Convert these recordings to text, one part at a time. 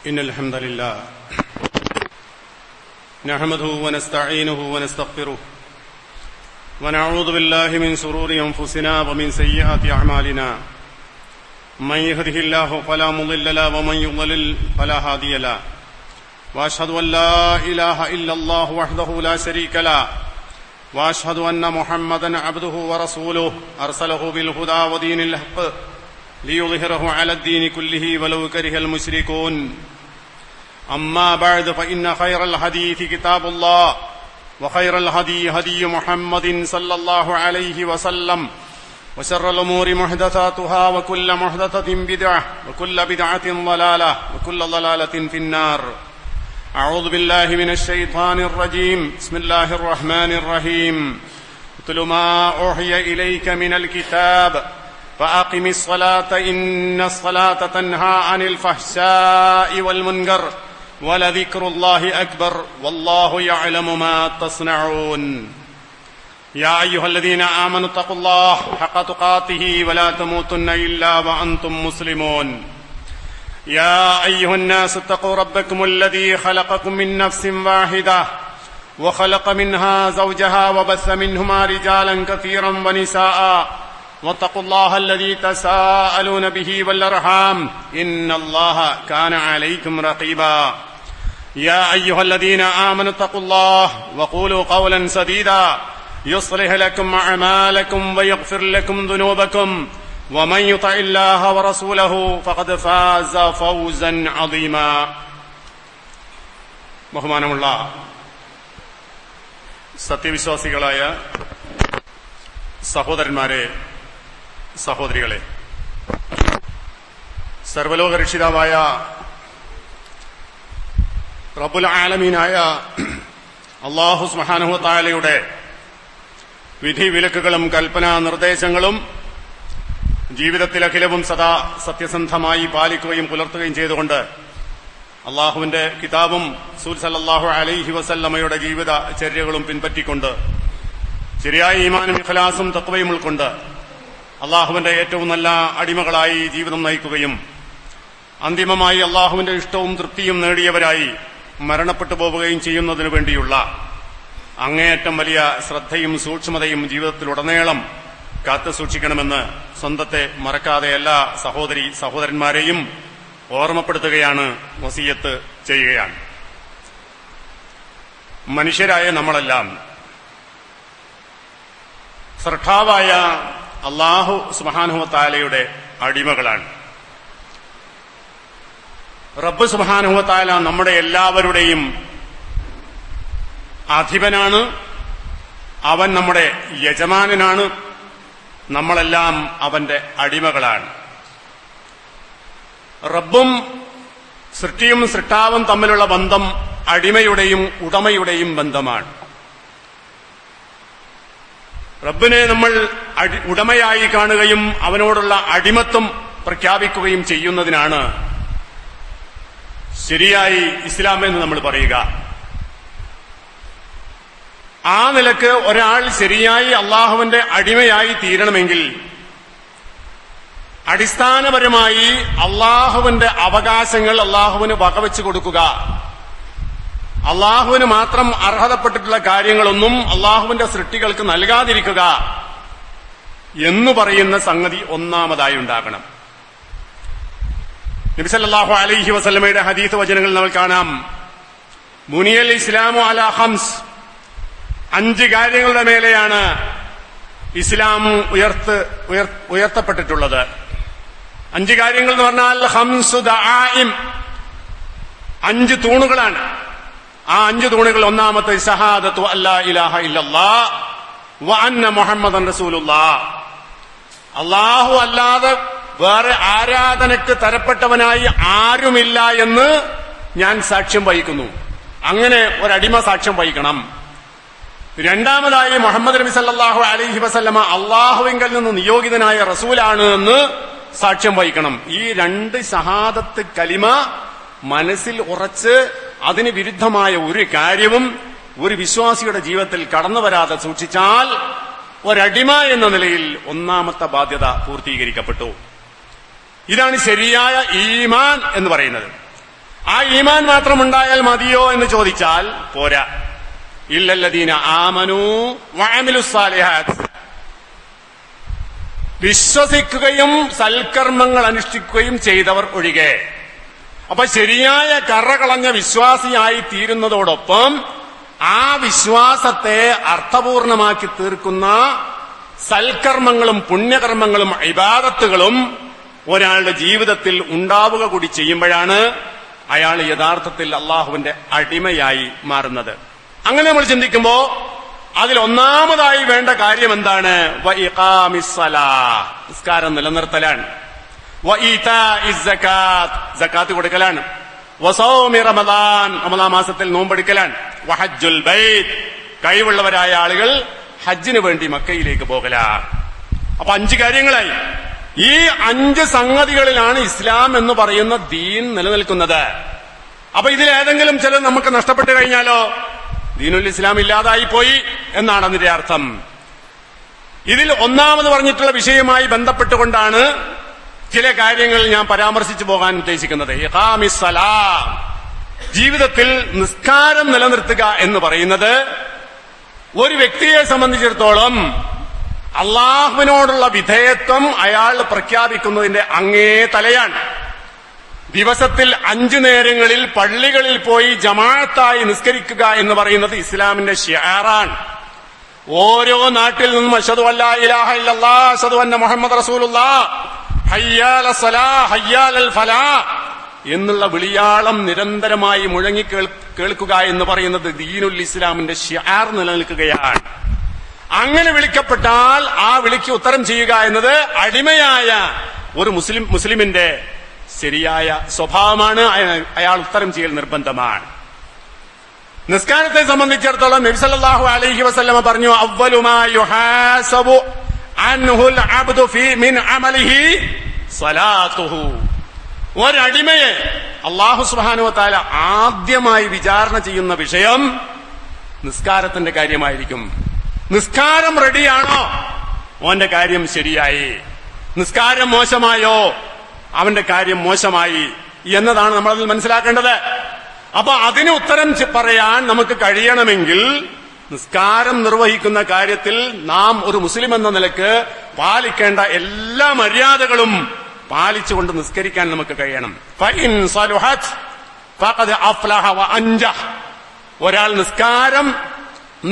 إن الحمد لله نحمده ونستعينه ونستغفره ونعوذ بالله من شرور أنفسنا ومن سيئات أعمالنا من يهده الله فلا مضل له ومن يضلل فلا هادي له وأشهد أن لا إله إلا الله وحده لا شريك له وأشهد أن محمدا عبده ورسوله أرسله بالهدى ودين الحق ليظهره على الدين كله ولو كره المشركون أما بعد فإن خير الحديث كتاب الله وخير الهدي هدي محمد صلى الله عليه وسلم وشر الأمور محدثاتها وكل محدثة بدعة وكل بدعة ضلالة وكل ضلالة في النار. أعوذ بالله من الشيطان الرجيم. بسم الله الرحمن الرحيم. اتل ما أوحي إليك من الكتاب فأقم الصلاة إن الصلاة تنهى عن الفحشاء والمنكر ولذكر الله أكبر والله يعلم ما تصنعون. يا أيها الذين آمنوا اتقوا الله حق تقاته ولا تموتن إلا وأنتم مسلمون. يا أيها الناس اتقوا ربكم الذي خلقكم من نفس واحدة وخلق منها زوجها وبث منهما رجالا كثيرا ونساء واتقوا الله الذي تساءلون به والأرحام إن الله كان عليكم رقيبا. يا أيها الذين آمنوا اتقوا الله وقولوا قولا سديدا يصلح لكم أعمالكم ويغفر لكم ذنوبكم ومن يطع الله ورسوله فقد فاز فوزا عظيما. ബഹുമാനമുള്ള സത്യവിശ്വാസികളായ സഹോദരന്മാരെ, സഹോദരികളെ, സർവലോക രക്ഷിതാവായ റബ്ബുൽ ആലമീനായ അല്ലാഹു സുബ്ഹാനഹു വ തആലയുടെ വിധി വിലക്കുകളും കൽപ്പനാ നിർദ്ദേശങ്ങളും ജീവിതത്തിലഖിലവും സദാ സത്യസന്ധമായി പാലിക്കുകയും പുലർത്തുകയും ചെയ്തുകൊണ്ട് അള്ളാഹുവിന്റെ കിതാബും റസൂൽ സല്ലല്ലാഹു അലൈഹി വസല്ലമയുടെ ജീവിതചര്യകളും പിൻപറ്റിക്കൊണ്ട് ശരിയായ ഈമാനും ഇഖ്ലാസും തഖ്വയും ഉൾക്കൊണ്ട് അള്ളാഹുവിന്റെ ഏറ്റവും നല്ല അടിമകളായി ജീവിതം നയിക്കുകയും അന്തിമമായി അള്ളാഹുവിന്റെ ഇഷ്ടവും തൃപ്തിയും നേടിയവരായി മരണപ്പെട്ടു പോവുകയും ചെയ്യുന്നതിനു വേണ്ടിയുള്ള അങ്ങേയറ്റം വലിയ ശ്രദ്ധയും സൂക്ഷ്മതയും ജീവിതത്തിലുടനീളം കാത്തു സൂക്ഷിക്കണമെന്ന് സ്വന്തത്തെ മറക്കാതെ എല്ലാ സഹോദരന്മാരെയും ഓർമ്മപ്പെടുത്തുകയാണ്, വസിയത്ത് ചെയ്യുകയാണ്. മനുഷ്യരായ നമ്മളെല്ലാം സൃഷ്ടാവായ അല്ലാഹു സുബ്ഹാനഹു വ തആലയുടെ അടിമകളാണ്. റബ്ബ് സുബ്ഹാനഹു വ തആല നമ്മുടെ എല്ലാവരുടെയും അധിപനാണ്. അവൻ നമ്മുടെ യജമാനനാണ്. നമ്മളെല്ലാം അവന്റെ അടിമകളാണ്. റബ്ബും സൃഷ്ടിയും സൃഷ്ടാവും തമ്മിലുള്ള ബന്ധം അടിമയുടെയും ഉടമയുടെയും ബന്ധമാണ്. റബ്ബിനെ നമ്മൾ ഉടമയായി കാണുകയും അവനോടുള്ള അടിമത്വം പ്രഖ്യാപിക്കുകയും ചെയ്യുന്നതിനാണ് ശരിയായി ഇസ്ലാം എന്ന് നമ്മൾ പറയുക. ആ നിലക്ക് ഒരാൾ ശരിയായി അള്ളാഹുവിന്റെ അടിമയായി തീരണമെങ്കിൽ അടിസ്ഥാനപരമായി അള്ളാഹുവിന്റെ അവകാശങ്ങൾ അള്ളാഹുവിന് വകവെച്ചു കൊടുക്കുക, അള്ളാഹുവിന് മാത്രം അർഹതപ്പെട്ടിട്ടുള്ള കാര്യങ്ങളൊന്നും അള്ളാഹുവിന്റെ സൃഷ്ടികൾക്ക് നൽകാതിരിക്കുക എന്ന് പറയുന്ന സംഗതി ഒന്നാമതായി ഉണ്ടാകണം. നബി സല്ലല്ലാഹു അലൈഹി വസല്ലമയുടെ ഹദീസ് വചനങ്ങൾ നമ്മൾ കാണാം. ബുനിയൽ ഇസ്ലാമു അലാ ഖംസ്, 5 കാര്യങ്ങളുടെ മേലെയാണ് ഇസ്ലാം ഉയർത്തപ്പെട്ടിട്ടുള്ളത്. 5 കാര്യങ്ങൾ എന്ന് പറഞ്ഞാൽ ഖംസു ദആഇം, 5 തൂണുകളാണ്. ആ 5 തൂണുകൾ ഒന്നാമത്തെ ശഹാദത്തു അല്ലാ ഇലാഹ ഇല്ലല്ലാഹ് വ അന്ന മുഹമ്മദൻ റസൂലുള്ളാഹ്, അല്ലാഹു അല്ലാതെ വേറെ ആരാധനക്ക് തരപ്പെട്ടവനായി ആരുമില്ല എന്ന് ഞാൻ സാക്ഷ്യം വഹിക്കുന്നു. അങ്ങനെ ഒരടിമ സാക്ഷ്യം വഹിക്കണം. രണ്ടാമതായി മുഹമ്മദ് നബി സല്ലല്ലാഹു അലൈഹി വസല്ലമ അള്ളാഹുവിങ്കൽ നിന്ന് നിയോഗിതനായ റസൂലാണ് എന്ന് സാക്ഷ്യം വഹിക്കണം. ഈ 2 ഷഹാദത്ത് കലിമ മനസ്സിൽ ഉറച്ച് അതിന് വിരുദ്ധമായ ഒരു കാര്യവും ഒരു വിശ്വാസിയുടെ ജീവിതത്തിൽ കടന്നു വരാതെ സൂക്ഷിച്ചാൽ ഒരടിമ എന്ന നിലയിൽ ഒന്നാമത്തെ ബാധ്യത പൂർത്തീകരിക്കപ്പെട്ടു. ഇതാണ് ശരിയായ ഈമാൻ എന്ന് പറയുന്നത്. ആ ഈമാൻ മാത്രം ഉണ്ടായാൽ മതിയോ എന്ന് ചോദിച്ചാൽ പോരാ. ഇല്ലല്ലദീന ആമനൂ വഅമിലുസ്സാലിഹാത്ത്, വിശ്വസിക്കുകയും സൽക്കർമ്മങ്ങൾ അനുഷ്ഠിക്കുകയും ചെയ്തവർ ഒഴികെ. അപ്പൊ ശരിയായ കറകളഞ്ഞ വിശ്വാസിയായി തീരുന്നതോടൊപ്പം ആ വിശ്വാസത്തെ അർത്ഥപൂർണമാക്കി തീർക്കുന്ന സൽക്കർമ്മങ്ങളും പുണ്യകർമ്മങ്ങളും ഇബാദത്തുകളും ഒരാളുടെ ജീവിതത്തിൽ ഉണ്ടാവുക കൂടി ചെയ്യുമ്പോഴാണ് അയാൾ യഥാർത്ഥത്തിൽ അള്ളാഹുവിന്റെ അടിമയായി മാറുന്നത്. അങ്ങനെ നമ്മൾ ചിന്തിക്കുമ്പോ അതിൽ ഒന്നാമതായി വേണ്ട കാര്യം എന്താണ്? വഇഖാമിസ്സലാഹ്, നിസ്കാരം നിലനിർത്തലാണ്. വഇതാഇസ് സകാത്ത്, സകാത്ത് കൊടുക്കലാണ്. വസൗമി റമദാൻ, റമദാൻ മാസത്തിൽ നോമ്പെടുക്കലാണ്. വഹജ്ജുൽ ബൈത്ത്, കഴിവുള്ളവരായ ആളുകൾ ഹജ്ജിന് വേണ്ടി മക്കയിലേക്ക് പോകലാണ്. അപ്പൊ 5 കാര്യങ്ങളായി. ഈ 5 സംഗതികളിലാണ് ഇസ്ലാം എന്ന് പറയുന്ന ദീൻ നിലനിൽക്കുന്നത്. അപ്പൊ ഇതിലേതെങ്കിലും ചില നമുക്ക് നഷ്ടപ്പെട്ടു കഴിഞ്ഞാലോ ദീനുൽ ഇസ്ലാം ഇല്ലാതായി പോയി എന്നാണ് അതിന്റെ അർത്ഥം. ഇതിൽ ഒന്നാമത് പറഞ്ഞിട്ടുള്ള വിഷയവുമായി ബന്ധപ്പെട്ടുകൊണ്ടാണ് ചില കാര്യങ്ങൾ ഞാൻ പരാമർശിച്ചു പോകാൻ ഉദ്ദേശിക്കുന്നത്. ഇഖാമിസ്സലാം, ജീവിതത്തിൽ നിസ്കാരം നിലനിർത്തുക എന്ന് പറയുന്നത് ഒരു വ്യക്തിയെ സംബന്ധിച്ചിടത്തോളം അള്ളാഹുവിനോടുള്ള വിധേയത്വം അയാൾ പ്രഖ്യാപിക്കുന്നതിന്റെ അങ്ങേ തലയാണ്. ദിവസത്തിൽ 5 നേരങ്ങളിൽ പള്ളികളിൽ പോയി ജമാഅത്തായി നിസ്കരിക്കുക എന്ന് പറയുന്നത് ഇസ്ലാമിന്റെ ശിആറാണ്. ഓരോ നാട്ടിൽ നിന്നും അശ്ഹദു അല്ലാ ഇലാഹ ഇല്ലല്ലാഹ് അശ്ഹദു അന്ന മുഹമ്മദ് റസൂലുള്ളാഹ് ഹയ്യാല സ്വലാഹ് ഹയ്യാലൽ ഫലാഹ് എന്നുള്ള വിളിയാളം നിരന്തരമായി മുഴങ്ങി കേൾക്കുക എന്ന് പറയുന്നത് ദീനുൽ ഇസ്ലാമിന്റെ ശിആർ നിലനിൽക്കുകയാണ്. അങ്ങനെ വിളിക്കപ്പെട്ടാൽ ആ വിളിക്ക് ഉത്തരം ചെയ്യുക എന്നത് അടിമയായ ഒരു മുസ്ലിമിന്റെ ശരിയായ സ്വഭാവമാണ്. അയാൾ ഉത്തരം ചെയ്യൽ നിർബന്ധമാണ്. നിസ്കാരത്തെ സംബന്ധിച്ചിടത്തോളം നബി സല്ലല്ലാഹു അലൈഹി വസല്ലമ പറഞ്ഞു, അവ്വലു മാ യുഹാസബു അൻഹുൽ അബ്ദു ഫീ മിൻ അമലിഹി സ്വലാത്തുഹു. ഒരടിമയെ അല്ലാഹു സുബ്ഹാനഹു വ തആല ആദ്യമായി വിചാരണ ചെയ്യുന്ന വിഷയം നിസ്കാരത്തിന്റെ കാര്യമായിരിക്കും. നിസ്കാരം റെഡിയാണോ, അവന്റെ കാര്യം ശരിയായി. നിസ്കാരം മോശമായോ, അവന്റെ കാര്യം മോശമായി എന്നതാണ് നമ്മളതിൽ മനസ്സിലാക്കേണ്ടത്. അപ്പൊ അതിന് ഉത്തരം പറയാൻ നമുക്ക് കഴിയണമെങ്കിൽ നിസ്കാരം നിർവഹിക്കുന്ന കാര്യത്തിൽ നാം ഒരു മുസ്ലിം എന്ന നിലക്ക് പാലിക്കേണ്ട എല്ലാ മര്യാദകളും പാലിച്ചുകൊണ്ട് നിസ്കരിക്കാൻ നമുക്ക് കഴിയണം. ഫഇൻ സലുഹത് ഫഖദ് അഫ്ലഹ വഅൻജഹ്. ഒരാൾ നിസ്കാരം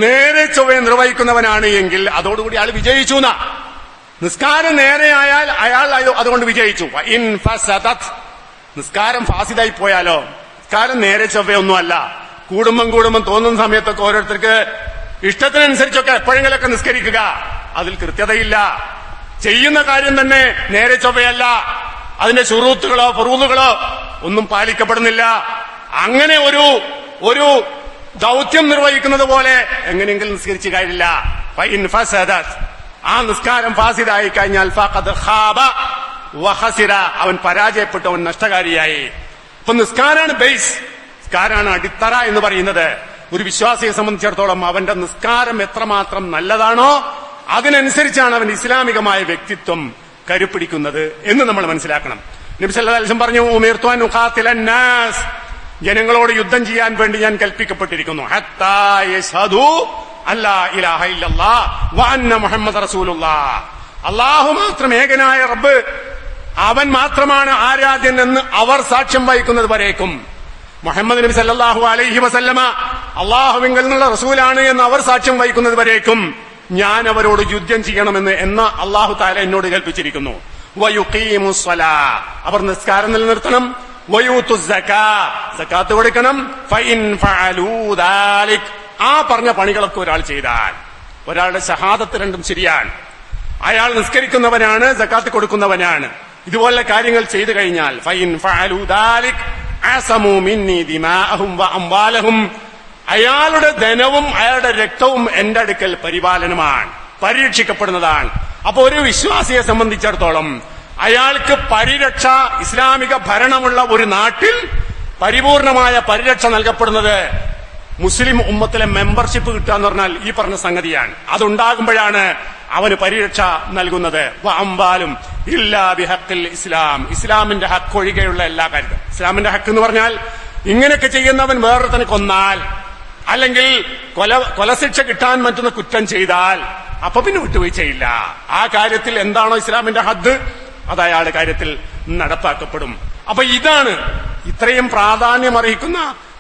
നേരെ ചൊവ്വേ നിർവഹിക്കുന്നവനാണ് എങ്കിൽ അതോടുകൂടി അയാൾ വിജയിച്ചു. നിസ്കാരം നേരെയായാൽ അയാൾ അതുകൊണ്ട് വിജയിച്ചു. ഇൻ ഫസദത്, നിസ്കാരം ഫാസിദായി പോയാലോ, നിസ്കാരം നേരെ ചൊവ്വേ ഒന്നുമല്ല. കൂടുമ്പം തോന്നുന്ന സമയത്തൊക്കെ ഓരോരുത്തർക്ക് ഇഷ്ടത്തിനനുസരിച്ചൊക്കെ എപ്പോഴെങ്കിലൊക്കെ നിസ്കരിക്കുക, അതിൽ കൃത്യതയില്ല. ചെയ്യുന്ന കാര്യം തന്നെ നേരെ ചൊവ്വയല്ല. അതിന്റെ ശുറൂത്തുകളോ ഫറൂളുകളോ ഒന്നും പാലിക്കപ്പെടുന്നില്ല. അങ്ങനെ ഒരു ദൗത്യം നിർവഹിക്കുന്നത് പോലെ എങ്ങനെയെങ്കിലും നിസ്കരിച്ചു കാര്യമില്ല. ഫഇൻ ഫസദത്, ആ നിസ്കാരം ഫാസിദായി കഴിഞ്ഞാൽ ഫഖദ് ഖാബ വഖസിര, അവൻ പരാജയപ്പെട്ടു, അവൻ നഷ്ടകാരിയായി. അപ്പൊ നിസ്കാരാണ് ബേസ്, നിസ്കാരാണ് അടിത്തറ എന്ന് പറയുന്നത്. ഒരു വിശ്വാസിയെ സംബന്ധിച്ചിടത്തോളം അവന്റെ നിസ്കാരം എത്രമാത്രം നല്ലതാണോ അതിനനുസരിച്ചാണ് അവൻ ഇസ്ലാമികമായ വ്യക്തിത്വം കരുപ്പിടിക്കുന്നത് എന്ന് നമ്മൾ മനസ്സിലാക്കണം. നബി സല്ലല്ലാഹു അലൈഹി വസല്ലം പറഞ്ഞു, ഉമിർതു അൻ ഉഖാതിലൻ നാസ്, ജനങ്ങളോട് യുദ്ധം ചെയ്യാൻ വേണ്ടി ഞാൻ കൽപ്പിക്കപ്പെട്ടിരിക്കുന്നു. ഹത്താ യശ്ഹദു അല്ലാ ഇലാഹ ഇല്ലല്ലാഹ് വ അന്ന മുഹമ്മദ് റസൂലുള്ളാഹ്. അല്ലാഹു മാത്രം ഏകനായ റബ്ബ്, അവൻ മാത്രമാണ് ആരാധ്യൻ എന്ന് അവർ സാക്ഷ്യം വഹിക്കുന്നത് വരേക്കും, മുഹമ്മദ് നബി സല്ലല്ലാഹു അലൈഹി വസല്ലമ അല്ലാഹുവിങ്കൽ നിന്നുള്ള റസൂലാണ് എന്ന് അവർ സാക്ഷ്യം വഹിക്കുന്നത് വരേക്കും ഞാൻ അവരോട് യുദ്ധം ചെയ്യണമെന്ന് അല്ലാഹു തആല എന്നോട് കൽപ്പിച്ചിരിക്കുന്നു. വയുഖീമുസ് സ്വലാഹ്, അവർ നിസ്കാരം നിലനിർത്തണം. വയൂത്തുസ് സകാത്ത്, സകാത്ത് കൊടുക്കണം. ഫഇൻ ഫഅലൂ ദാലിക്, ആ പറഞ്ഞ പണികളൊക്കെ ഒരാൾ ചെയ്താൽ, ഒരാളുടെ ഷഹാദത്ത് രണ്ടും ശരിയാണ്, അയാൾ നിസ്കരിക്കുന്നവനാണ്, സകാത്ത് കൊടുക്കുന്നവനാണ്, ഇതുപോലെ കാര്യങ്ങൾ ചെയ്തു കഴിഞ്ഞാൽ ഫഇൻ ഫഅലൂ ദാലിക് അസമൂ മിന്നി ദിമാഅഹും വ അംവാലഹും, അയാളുടെ ധനവും അയാളുടെ രക്തവും എന്റെ അടുക്കൽ പരിപാലനമാണ്, പരീക്ഷിക്കപ്പെടുന്നതാണ്. അപ്പൊ ഒരു വിശ്വാസിയെ സംബന്ധിച്ചിടത്തോളം അയാൾക്ക് പരിരക്ഷ, ഇസ്ലാമിക ഭരണമുള്ള ഒരു നാട്ടിൽ പരിപൂർണമായ പരിരക്ഷ നൽകപ്പെടുന്നത് മുസ്ലിം ഉമ്മത്തിലെ മെമ്പർഷിപ്പ് കിട്ടുക എന്ന് പറഞ്ഞാൽ ഈ പറഞ്ഞ സംഗതിയാണ്. അതുണ്ടാകുമ്പോഴാണ് അവന് പരിരക്ഷ നൽകുന്നത്. അമ്പാലും ഇല്ലാ ബിഹഖിൽ ഇസ്ലാം, ഇസ്ലാമിന്റെ ഹക്ക് ഒഴികെയുള്ള എല്ലാ കാര്യവും. ഇസ്ലാമിന്റെ ഹക്ക് എന്ന് പറഞ്ഞാൽ ഇങ്ങനെയൊക്കെ ചെയ്യുന്നവൻ വേറൊരുത്തനെ കൊന്നാൽ, അല്ലെങ്കിൽ കൊലശിക്ഷ കിട്ടാൻ പറ്റുന്ന കുറ്റം ചെയ്താൽ അപ്പൊ പിന്നെ വിട്ടുവീഴ്ചയില്ല. ആ കാര്യത്തിൽ എന്താണോ ഇസ്ലാമിന്റെ ഹദ് അത് അയാളുടെ കാര്യത്തിൽ നടപ്പാക്കപ്പെടും. അപ്പൊ ഇതാണ് ഇത്രയും പ്രാധാന്യം അർഹിക്കുന്ന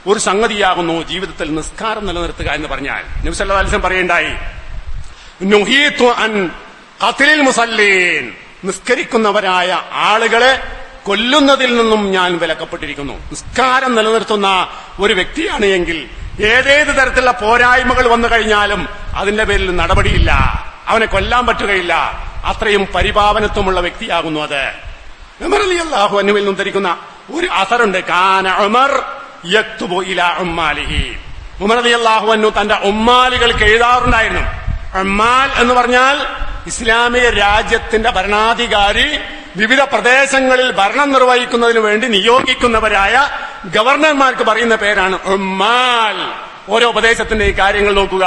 ഒരു സംഗതിയാകുന്നു ജീവിതത്തിൽ നിസ്കാരം നിലനിർത്തുക എന്ന് പറഞ്ഞാൽ. നബി സല്ലല്ലാഹു അലൈഹി വസല്ലം പറയേണ്ടായി, നുഹീതു അൻ ഖത്ലിൽ മുസല്ലീൻ, നിസ്കരിക്കുന്നവരായ ആളുകളെ കൊല്ലുന്നതിൽ നിന്നും ഞാൻ വിലക്കപ്പെട്ടിരിക്കുന്നു. നിസ്കാരം നിലനിർത്തുന്ന ഒരു വ്യക്തിയാണ് എങ്കിൽ ഏതേത് തരത്തിലുള്ള പോരായ്മകൾ വന്നു കഴിഞ്ഞാലും അതിന്റെ പേരിൽ നടപടിയില്ല, അവനെ കൊല്ലാൻ പറ്റുകയില്ല. അത്രയും പരിപാവനത്വമുള്ള വ്യക്തിയാകുന്നു അത്. ഉമർ റളിയല്ലാഹു അൻഹുവിൽ നിന്നും ധരിക്കുന്ന ഒരു അസറുണ്ട്, കാന ഉമർ യക്തുബു ഇലാ ഉമ്മാലിഹി. ഉമർ റളിയല്ലാഹു അൻഹു തന്റെ ഉമ്മാലികൾക്ക് എഴുതാറുണ്ടായിരുന്നു. ഉമ്മാൽ എന്ന് പറഞ്ഞാൽ ഇസ്ലാമിക രാജ്യത്തിന്റെ ഭരണാധികാരി വിവിധ പ്രദേശങ്ങളിൽ ഭരണം നിർവഹിക്കുന്നതിന് വേണ്ടി നിയോഗിക്കുന്നവരായ ഗവർണർമാർക്ക് പറയുന്ന പേരാണ് ഉമ്മാൽ. ഓരോ പ്രദേശത്തിന്റെ കാര്യങ്ങൾ നോക്കുക,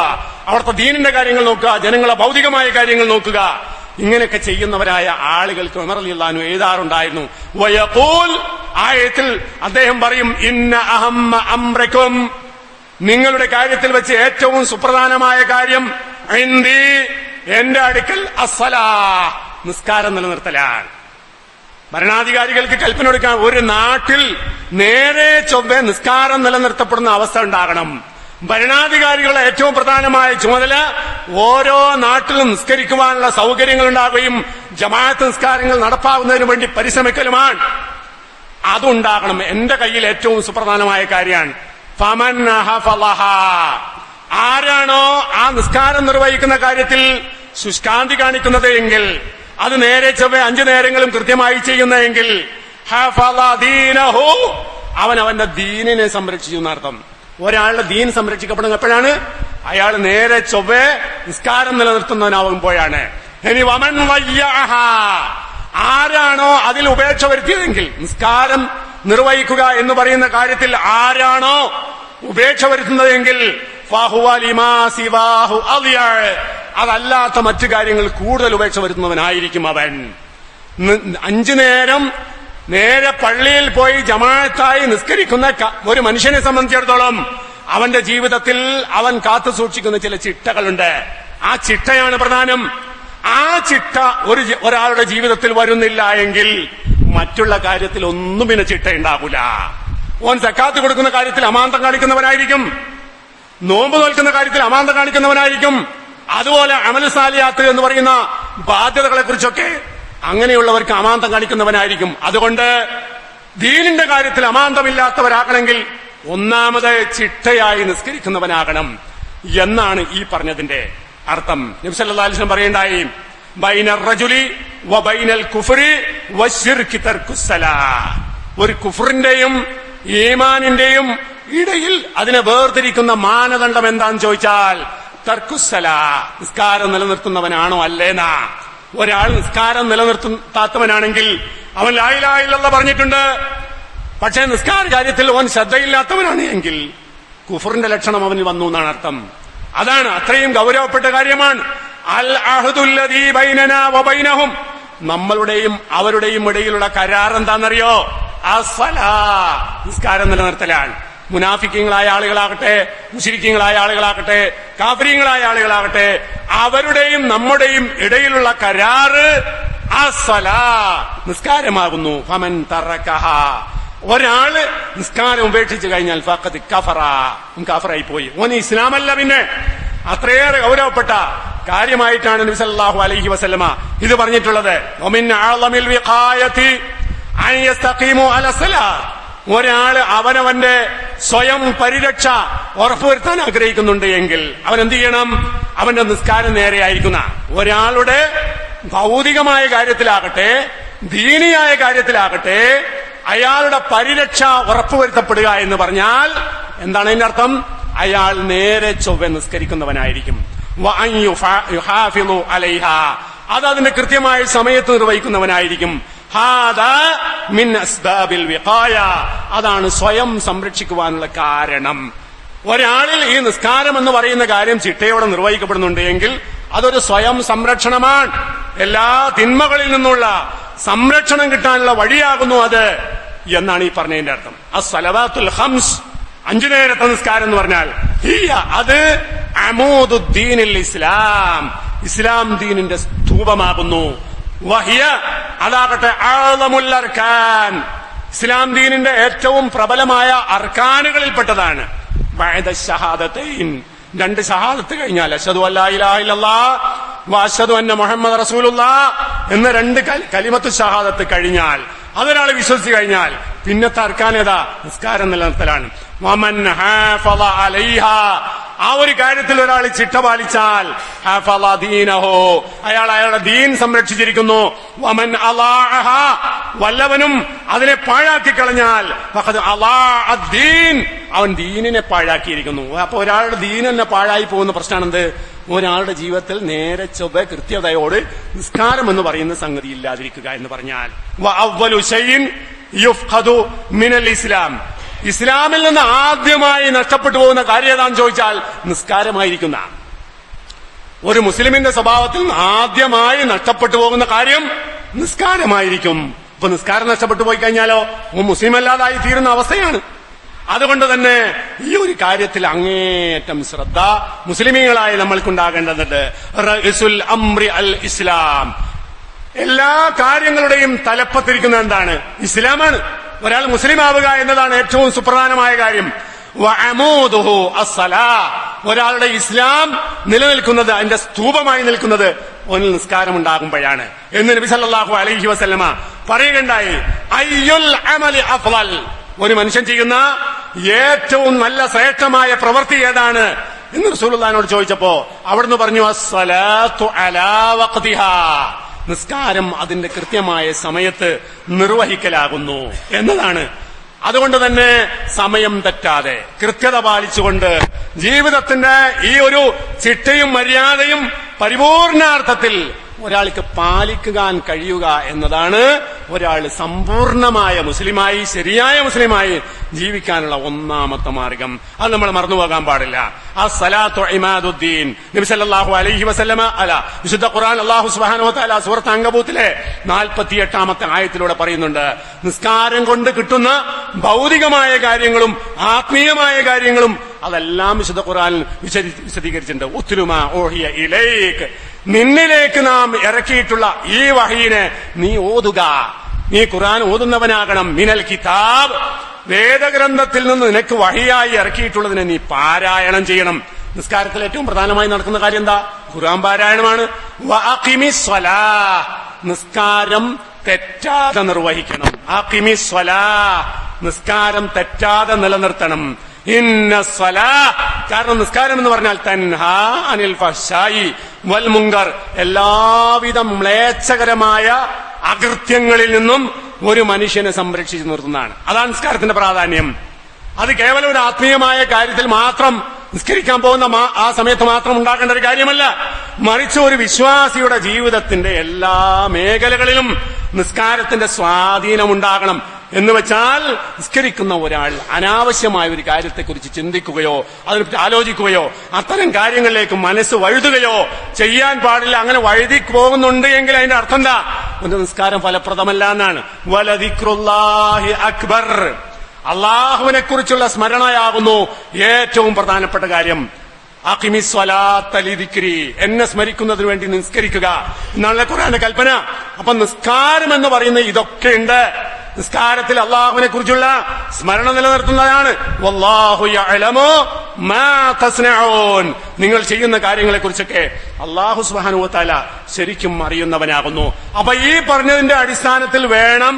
അവിടുത്തെ ദീനിന്റെ കാര്യങ്ങൾ നോക്കുക, ജനങ്ങളെ ഭൗതികമായ കാര്യങ്ങൾ നോക്കുക. ഇങ്ങനെയൊക്കെ ചെയ്യുന്നവരായ ആളുകൾക്ക് ഉമർ റളിയല്ലാഹു അൻഹു എഴുതാറുണ്ടായിരുന്നു. വയഖൂൽ, ആയത്തിൽ അദ്ദേഹം പറയും, ഇന്ന അഹമ്മ അംറകും, നിങ്ങളുടെ കാര്യത്തിൽ വെച്ച് ഏറ്റവും സുപ്രധാനമായ കാര്യം ഇൻദി, എന്റെ അടുക്കൽ അസ്സലാ, നിസ്കാരം നിലനിർത്തലാണ്. ഭരണാധികാരികൾക്ക് കൽപ്പന കൊടുക്കാൻ ഒരു നാട്ടിൽ നേരെ ചൊവ്വേ നിസ്കാരം നിലനിർത്തപ്പെടുന്ന അവസ്ഥ ഉണ്ടാകണം. ഭരണാധികാരികളുടെ ഏറ്റവും പ്രധാനമായ ചുമതല ഓരോ നാട്ടിലും നിസ്കരിക്കുവാനുള്ള സൗകര്യങ്ങൾ ഉണ്ടാകുകയും ജമാഅത്ത് നിസ്കാരങ്ങൾ നടപ്പാകുന്നതിനു വേണ്ടി പരിശ്രമിക്കലുമാണ്. അതുണ്ടാകണം. എന്റെ കയ്യിൽ ഏറ്റവും സുപ്രധാനമായ കാര്യമാണ്. ഫമൻ ഹഫളഹ, ആരാണോ ആ നിസ്കാരം നിർവഹിക്കുന്ന കാര്യത്തിൽ ശുഷ്കാന്തി കാണിക്കുന്നത് എങ്കിൽ, അത് നേരെ ചൊവ്വേ 5 നേരങ്ങളും കൃത്യമായി ചെയ്യുന്നതെങ്കിൽ, ഹഫള ദീനഹു, അവൻ അവന്റെ ദീനിനെ സംരക്ഷിച്ചു എന്നർത്ഥം. ഒരാളുടെ ദീൻ സംരക്ഷിക്കപ്പെടുന്ന എപ്പോഴാണ്? അയാൾ നേരെ ചൊവ്വേ നിസ്കാരം നിലനിർത്തുന്നവനാകുമ്പോഴാണ്. ഇനി വമൻ വയ്യഹ, ആരാണോ അതിൽ ഉപേക്ഷ വരുത്തിയതെങ്കിൽ, നിസ്കാരം നിർവഹിക്കുക എന്ന് പറയുന്ന കാര്യത്തിൽ ആരാണോ ഉപേക്ഷ വരുത്തുന്നതെങ്കിൽ, ഫഹുവ ലിമാ സിവാഹു അളിയ, അതല്ലാത്ത മറ്റു കാര്യങ്ങൾ കൂടുതൽ ഉപേക്ഷ വരുത്തുന്നവനായിരിക്കും അവൻ. 5 നേരം നേരെ പള്ളിയിൽ പോയി ജമാഅത്തായി നിസ്കരിക്കുന്ന ഒരു മനുഷ്യനെ സംബന്ധിച്ചിടത്തോളം അവന്റെ ജീവിതത്തിൽ അവൻ കാത്തു സൂക്ഷിക്കുന്ന ചില ചിട്ടകളുണ്ട്. ആ ചിട്ടയാണ് പ്രധാനം. ആ ചിട്ട ഒരാളുടെ ജീവിതത്തിൽ വരുന്നില്ല എങ്കിൽ മറ്റുള്ള കാര്യത്തിൽ ഒന്നും പിന്നെ ചിട്ട ഉണ്ടാകൂല. ഓൻ സക്കാത്ത് കൊടുക്കുന്ന കാര്യത്തിൽ അമാന്തം കാണിക്കുന്നവനായിരിക്കും, നോമ്പ് നോൽക്കുന്ന കാര്യത്തിൽ അമാന്തം കാണിക്കുന്നവനായിരിക്കും. അതുപോലെ അമൽ സാലിയാത്ത് എന്ന് പറയുന്ന ബാധ്യതകളെ കുറിച്ചൊക്കെ അങ്ങനെയുള്ളവർക്ക് അമാന്തം കാണിക്കുന്നവനായിരിക്കും. അതുകൊണ്ട് ദീനിന്റെ കാര്യത്തിൽ അമാന്തമില്ലാത്തവരാകണമെങ്കിൽ ഒന്നാമത് ചിട്ടയായി നിസ്കരിക്കുന്നവനാകണം എന്നാണ് ഈ പറഞ്ഞതിന്റെ അർത്ഥം. നബി സല്ലല്ലാഹു അലൈഹി വസല്ലം പറയേണ്ടായി, ബൈനർ റജുലി വബൈനൽ കുഫ്രി വശിർകി തർക്കുസ്സലാ, ഒരു കുഫറിന്റെയും ഈമാനിന്റെയും ഇടയിൽ അതിനെ വേർതിരിക്കുന്ന മാനദണ്ഡം എന്താന്ന് ചോദിച്ചാൽ തർക്കുസ്സലാ, നിസ്കാരം നിലനിർത്തുന്നവനാണോ അല്ലേനാ. ഒരാൾ നിസ്കാരം നിലനിർത്താത്തവനാണെങ്കിൽ അവൻ ലാ ഇലാഹ ഇല്ലല്ലാഹ് പറഞ്ഞിട്ടുണ്ട്, പക്ഷേ നിസ്കാര കാര്യത്തിൽ അവൻ ശ്രദ്ധയില്ലാത്തവനാണ് എങ്കിൽ കുഫറിന്റെ ലക്ഷണം അവനിൽ വന്നു എന്നാണ് അർത്ഥം. അതാണ് അത്രയും ഗൗരവപ്പെട്ട കാര്യമാണ്. അൽ അഹ്ദുല്ലദീ ബൈനനാ വബൈനഹും, നമ്മളുടെയും അവരുടെയും ഇടയിലുള്ള കരാർ എന്താണെന്നറിയോ? അസ്സലാ, നിസ്കാരം നിലനിർത്തലാണ്. മുനാഫിക്കീങ്ങളായ ആളുകളാകട്ടെ, മുശ്രിക്കീങ്ങളായ ആളുകളാകട്ടെ, കാഫിരീങ്ങളായ ആളുകളാകട്ടെ, അവരുടെയും നമ്മുടെയും ഇടയിലുള്ള കരാറ് അസ്സലാ, നിസ്കാരമാകുന്നു. ഫമൻ തറക്കഹ, ഒരാള് നിസ്കാരം ഉപേക്ഷിച്ചു കഴിഞ്ഞാൽ ഫഖദ് കഫറ, കാഫറായി പോയി, ഓന് ഇസ്ലാമല്ല. പിന്നെ അത്രയേറെ ഗൗരവപ്പെട്ട കാര്യമായിട്ടാണ് നബി സല്ലല്ലാഹു അലൈഹി വസല്ലമ ഇത് പറഞ്ഞിട്ടുള്ളത്. വമിൻ അഅ്ളമിൽ വിഖായതി അൻ യസ്തഖീമു അലാ സലാത്ത്, ഒരാള് അവനവന്റെ സ്വയം പരിരക്ഷ ഉറപ്പുവരുത്താൻ ആഗ്രഹിക്കുന്നുണ്ട് എങ്കിൽ അവൻ എന്ത് ചെയ്യണം? അവന്റെ നിസ്കാരം നേരെയായിരിക്കുന്ന ഒരാളുടെ ഭൗതികമായ കാര്യത്തിലാകട്ടെ ദീനിയായ കാര്യത്തിലാകട്ടെ അയാളുടെ പരിരക്ഷ ഉറപ്പുവരുത്തപ്പെടുക എന്ന് പറഞ്ഞാൽ എന്താണ് അതിന്റെ അർത്ഥം? അയാൾ നേരെ ചൊവ്വെ നിസ്കരിക്കുന്നവനായിരിക്കും. അത് അതിന്റെ കൃത്യമായ സമയത്ത് നിർവഹിക്കുന്നവനായിരിക്കും. മിൻ അസ്ബാബിൽ വിഖായ, അതാണ് സ്വയം സംരക്ഷിക്കുവാനുള്ള കാരണം. ഒരാളിൽ ഈ നിസ്കാരം എന്ന് പറയുന്ന കാര്യം ചിട്ടയോടെ നിർവഹിക്കപ്പെടുന്നുണ്ട് എങ്കിൽ അതൊരു സ്വയം സംരക്ഷണമാണ്. എല്ലാ തിന്മകളിൽ നിന്നുള്ള സംരക്ഷണം കിട്ടാനുള്ള വഴിയാകുന്നു അത് എന്നാണ് ഈ പറഞ്ഞതിന്റെ അർത്ഥം. അസ്സലവാത്തുൽ ഖംസ്, 5 നേരത്തെ നിസ്കാരം എന്ന് പറഞ്ഞാൽ ഹിയ, അത് അമൂദുദ്ദീനിൽ ഇസ്ലാം, ഇസ്ലാം ദീനിന്റെ സ്തൂപമാകുന്നു. വഹിയ, അതാകട്ടെ അഅ്ളമുൽ അർക്കാൻ, ഇസ്ലാം ദീനിന്റെ ഏറ്റവും പ്രബലമായ അർക്കാനുകളിൽപ്പെട്ടതാണ്. ബഅദ ശഹാദതൈൻ, 2 ഷഹാദത്ത് കഴിഞ്ഞാൽ അശ്ഹദു അല്ലാ ഇലാഹ ഇല്ലല്ലാഹ് വ അശ്ഹദു അന്ന മുഹമ്മദ റസൂലുള്ളാഹ് എന്ന 2 കലിമത്തു ഷഹാദത്ത് കഴിഞ്ഞാൽ, അതൊരാൾ വിശ്വസിച്ചു കഴിഞ്ഞാൽ പിന്നത്തെ അർക്കാൻ ഏതാ? നിസ്കാരം നിലനിർത്തലാണ്. വമൻ ഹാഫള അലൈഹാ, ആ ഒരു കാര്യത്തിൽ ഒരാൾ ചിട്ട പാലിച്ചാൽ ഹാഫള ദീനഹു, അയാൾ അയാളുടെ ദീൻ സംരക്ഷിച്ചിരിക്കുന്നു. വമൻ അളാഅഹാ, വല്ലവനും അതിനെ പാഴാക്കി കളഞ്ഞാൽ ഫഖദ് അളാഅ ദീൻ, അവൻ ദീനിനെ പാഴാക്കിയിരിക്കുന്നു. അപ്പൊ ഒരാളുടെ ദീൻ തന്നെ പാഴായി പോകുന്ന പ്രശ്നമാണ് എന്ത്? ഒരാളുടെ ജീവിതത്തിൽ നേരെ ചൊവ്വ കൃത്യതയോട് നിസ്കാരം എന്ന് പറയുന്ന സംഗതി ഇല്ലാതിരിക്കുക എന്ന് പറഞ്ഞാൽ വഅവ്വലു ശൈഇൻ യുഫ്ഖദു മിനൽ ഇസ്ലാം, ഇസ്ലാമിൽ നിന്ന് ആദ്യമായി നഷ്ടപ്പെട്ടു പോകുന്ന കാര്യം ഏതാണെന്ന് ചോദിച്ചാൽ നിസ്കാരമായിരിക്കുന്ന ഒരു മുസ്ലിമിന്റെ സ്വഭാവത്തിൽ ആദ്യമായി നഷ്ടപ്പെട്ടു പോകുന്ന കാര്യം നിസ്കാരമായിരിക്കും. അപ്പൊ നിസ്കാരം നഷ്ടപ്പെട്ടു പോയി കഴിഞ്ഞാലോ മുസ്ലിം അല്ലാതായി തീരുന്ന അവസ്ഥയാണ്. അതുകൊണ്ട് തന്നെ ഈ ഒരു കാര്യത്തിൽ അങ്ങേയറ്റം ശ്രദ്ധ മുസ്ലിമീങ്ങളായി നമ്മൾക്കുണ്ടാകേണ്ടതുണ്ട്. റഇസുൽ അംറി അൽ ഇസ്ലാം, എല്ലാ കാര്യങ്ങളുടെയും തലപ്പത്തിരിക്കുന്ന എന്താണ്? ഇസ്ലാമാണ്. ഒരാൾ മുസ്ലിം ആവുക എന്നതാണ് ഏറ്റവും സുപ്രധാനമായ കാര്യം. വഅമൂദുഹു അസ്സലാ, ഒരാളുടെ ഇസ്ലാം നിലനിൽക്കുന്നത്, അതിന്റെ സ്തൂപമായി നിൽക്കുന്നത് ഒന്നിൽ നിസ്കാരം ഉണ്ടാകുമ്പോഴാണ് എന്ന് നബി സല്ലല്ലാഹു അലൈഹി വസല്ലമ പറയുകയുണ്ടായി. അയ്യുൽ അമലി അഫ്ളൽ, ഒരു മനുഷ്യൻ ചെയ്യുന്ന ഏറ്റവും നല്ല ശ്രേഷ്ഠമായ പ്രവൃത്തി ഏതാണ് എന്ന് റസൂലുള്ളാഹിനോട് ചോദിച്ചപ്പോ അവിടുന്ന് പറഞ്ഞു അസ്സലാത്തു അലാ വഖ്തിഹാ, നിസ്കാരം അതിന്റെ കൃത്യമായ സമയത്ത് നിർവഹിക്കലാകുന്നു എന്നതാണ്. അതുകൊണ്ട് തന്നെ സമയം തെറ്റാതെ കൃത്യത പാലിച്ചുകൊണ്ട് ജീവിതത്തിന്റെ ഈ ഒരു ചിട്ടയും മര്യാദയും പരിപൂർണാർത്ഥത്തിൽ ഒരാൾക്ക് പാലിക്കാൻ കഴിയുക എന്നതാണ് ഒരാൾ സമ്പൂർണമായ മുസ്ലിമായി, ശരിയായ മുസ്ലിമായി ജീവിക്കാനുള്ള ഒന്നാമത്തെ മാർഗം. അത് നമ്മൾ മറന്നുപോകാൻ പാടില്ല. അസ്സലാത്തു ഇമാദുദ്ദീൻ, നബി സല്ലല്ലാഹു അലൈഹി വസല്ലമ വിശുദ്ധ ഖുർആൻ അല്ലാഹു സുബ്ഹാനഹു വ തആല സൂറത്ത് അങ്കബൂത്തിലെ 48ാമത്തെ ആയത്തിലൂടെ പറയുന്നുണ്ട്, നിസ്കാരം കൊണ്ട് കിട്ടുന്ന ഭൗതികമായ കാര്യങ്ങളും ആത്മീയമായ കാര്യങ്ങളും അതെല്ലാം വിശുദ്ധ ഖുർആൻ വിശദീകരിച്ചിട്ടുണ്ട്. ഉത്ലുമാ ഓഹിയ ഇലൈക്, നിന്നിലേക്ക് നാം ഇറക്കിയിട്ടുള്ള ഈ വഹീനെ നീ ഓതുക, നീ ഖുർആൻ ഓതുന്നവനാകണം. മിനൽ കിതാബ്, വേദഗ്രന്ഥത്തിൽ നിന്ന് നിനക്ക് വഹിയായി ഇറക്കിയിട്ടുള്ളതിനെ നീ പാരായണം ചെയ്യണം. നിസ്കാരത്തിൽ ഏറ്റവും പ്രധാനമായി നടക്കുന്ന കാര്യം എന്താ? ഖുർആൻ പാരായണമാണ്. വഅഖിമിസ് സ്വലാഹ്, നിസ്കാരം തെറ്റാതെ നിർവഹിക്കണം. അഖിമിസ് സ്വലാഹ്, നിസ്കാരം തെറ്റാതെ നിലനിർത്തണം. ഇന്ന സ്വലാഹ്, കാരണം നിസ്കാരം എന്ന് പറഞ്ഞാൽ തൻഹാ അനിൽ ഫഹ്ശായി വൽ മുങ്കർ, എല്ലാവിധ മ്ലേച്ഛകരമായ അകൃത്യങ്ങളിൽ നിന്നും ഒരു മനുഷ്യനെ സംരക്ഷിച്ചു നിർത്തുന്നതാണ്. അതാണ് നിസ്കാരത്തിന്റെ പ്രാധാന്യം. അത് കേവലം ഒരു ആത്മീയമായ കാര്യത്തിൽ മാത്രം നിസ്കരിക്കാൻ പോകുന്ന ആ സമയത്ത് മാത്രം ഉണ്ടാകേണ്ട ഒരു കാര്യമല്ല, മറിച്ച് ഒരു വിശ്വാസിയുടെ ജീവിതത്തിന്റെ എല്ലാ മേഖലകളിലും നിസ്കാരത്തിന്റെ സ്വാധീനം ഉണ്ടാകണം. എന്ന് വെച്ചാൽ നിസ്കരിക്കുന്ന ഒരാൾ അനാവശ്യമായ ഒരു കാര്യത്തെക്കുറിച്ച് ചിന്തിക്കുകയോ അതിനെപ്പറ്റി ആലോചിക്കുകയോ അത്തരം കാര്യങ്ങളിലേക്ക് മനസ്സ് വഴുതുകയോ ചെയ്യാൻ പാടില്ല. അങ്ങനെ വഴുതി പോകുന്നുണ്ട് എങ്കിൽ അതിന്റെ അർത്ഥം എന്താ? ഒരു നിസ്കാരം ഫലപ്രദമല്ല എന്നാണ്. വലദിക്റുല്ലാഹി അക്ബർ, അള്ളാഹുവിനെ കുറിച്ചുള്ള സ്മരണയാകുന്നു ഏറ്റവും പ്രധാനപ്പെട്ട കാര്യം. അഖിമിസ് സ്വലാത്ത ലിദിക്രി, എന്നെ സ്മരിക്കുന്നതിന് വേണ്ടി നിസ്കരിക്കുക എന്നാണ് ഖുർആന്റെ കൽപ്പന. അപ്പൊ നിസ്കാരം എന്ന് പറയുന്ന ഇതൊക്കെയുണ്ട്. നിസ്കാരത്തിൽ അള്ളാഹുവിനെ കുറിച്ചുള്ള സ്മരണ നിലനിർത്തുന്നതാണ്. വല്ലാഹു യഅലമു മാ തസ്നഊൻ, നിങ്ങൾ ചെയ്യുന്ന കാര്യങ്ങളെ കുറിച്ചൊക്കെ അള്ളാഹു സുബ്ഹാനഹു വ തആല ശരിക്കും അറിയുന്നവനാകുന്നു. അപ്പൊ ഈ പറഞ്ഞതിന്റെ അടിസ്ഥാനത്തിൽ വേണം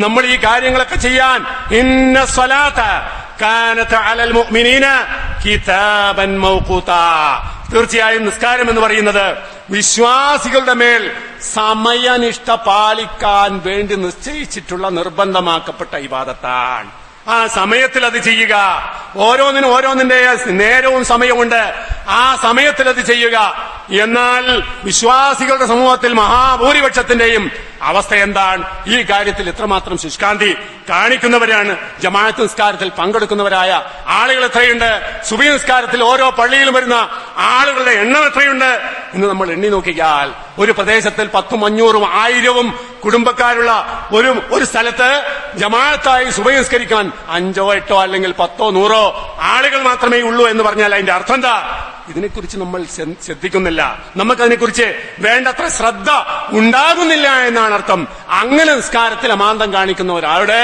നമ്മൾ ഈ കാര്യങ്ങളൊക്കെ ചെയ്യാൻ. ഇന്ന സ്വലാത്ത കാനത അലൽ മുഅ്മിനീന കിതാബൻ മൗഖൂതാ, തീർച്ചയായും നിസ്കാരം എന്ന് പറയുന്നത് വിശ്വാസികളുടെ മേൽ സമയനിഷ്ഠ പാലിക്കാൻ വേണ്ടി നിശ്ചയിച്ചിട്ടുള്ള നിർബന്ധമാക്കപ്പെട്ട ഇബാദത്താണ്. ആ സമയത്തിൽ അത് ചെയ്യുക. ഓരോന്നിന്റെ നേരവും സമയമുണ്ട്. ആ സമയത്തിൽ അത് ചെയ്യുക. എന്നാൽ വിശ്വാസികളുടെ സമൂഹത്തിൽ മഹാഭൂരിപക്ഷത്തിന്റെയും അവസ്ഥ എന്താണ്? ഈ കാര്യത്തിൽ എത്രമാത്രം ശുഷ്കാന്തി കാണിക്കുന്നവരാണ്. ജമാഅത്ത് നിസ്കാരത്തിൽ പങ്കെടുക്കുന്നവരായ ആളുകൾ എത്രയുണ്ട്? സുബഹി നിസ്കാരത്തിൽ ഓരോ പള്ളിയിലും വരുന്ന ആളുകളുടെ എണ്ണം എത്രയുണ്ട്? ഇന്ന് നമ്മൾ എണ്ണി നോക്കിയാൽ ഒരു പ്രദേശത്തിൽ 1000-500 1000 കുടുംബക്കാരുള്ള ഒരു സ്ഥലത്ത് ജമാഅത്തായി സുബഹി നിസ്കരിക്കാൻ 5 8 അല്ലെങ്കിൽ 10 100 ആളുകൾ മാത്രമേ ഉള്ളൂ എന്ന് പറഞ്ഞാൽ അതിന്റെ അർത്ഥം എന്താ? ഇതിനെക്കുറിച്ച് നമ്മൾ ശ്രദ്ധിക്കുന്നില്ല, നമുക്കതിനെക്കുറിച്ച് വേണ്ടത്ര ശ്രദ്ധ ഉണ്ടാകുന്നില്ല എന്നാണ് അർത്ഥം. അങ്ങനെ നിസ്കാരത്തിൽ അമാന്തം കാണിക്കുന്ന ഒരാളുടെ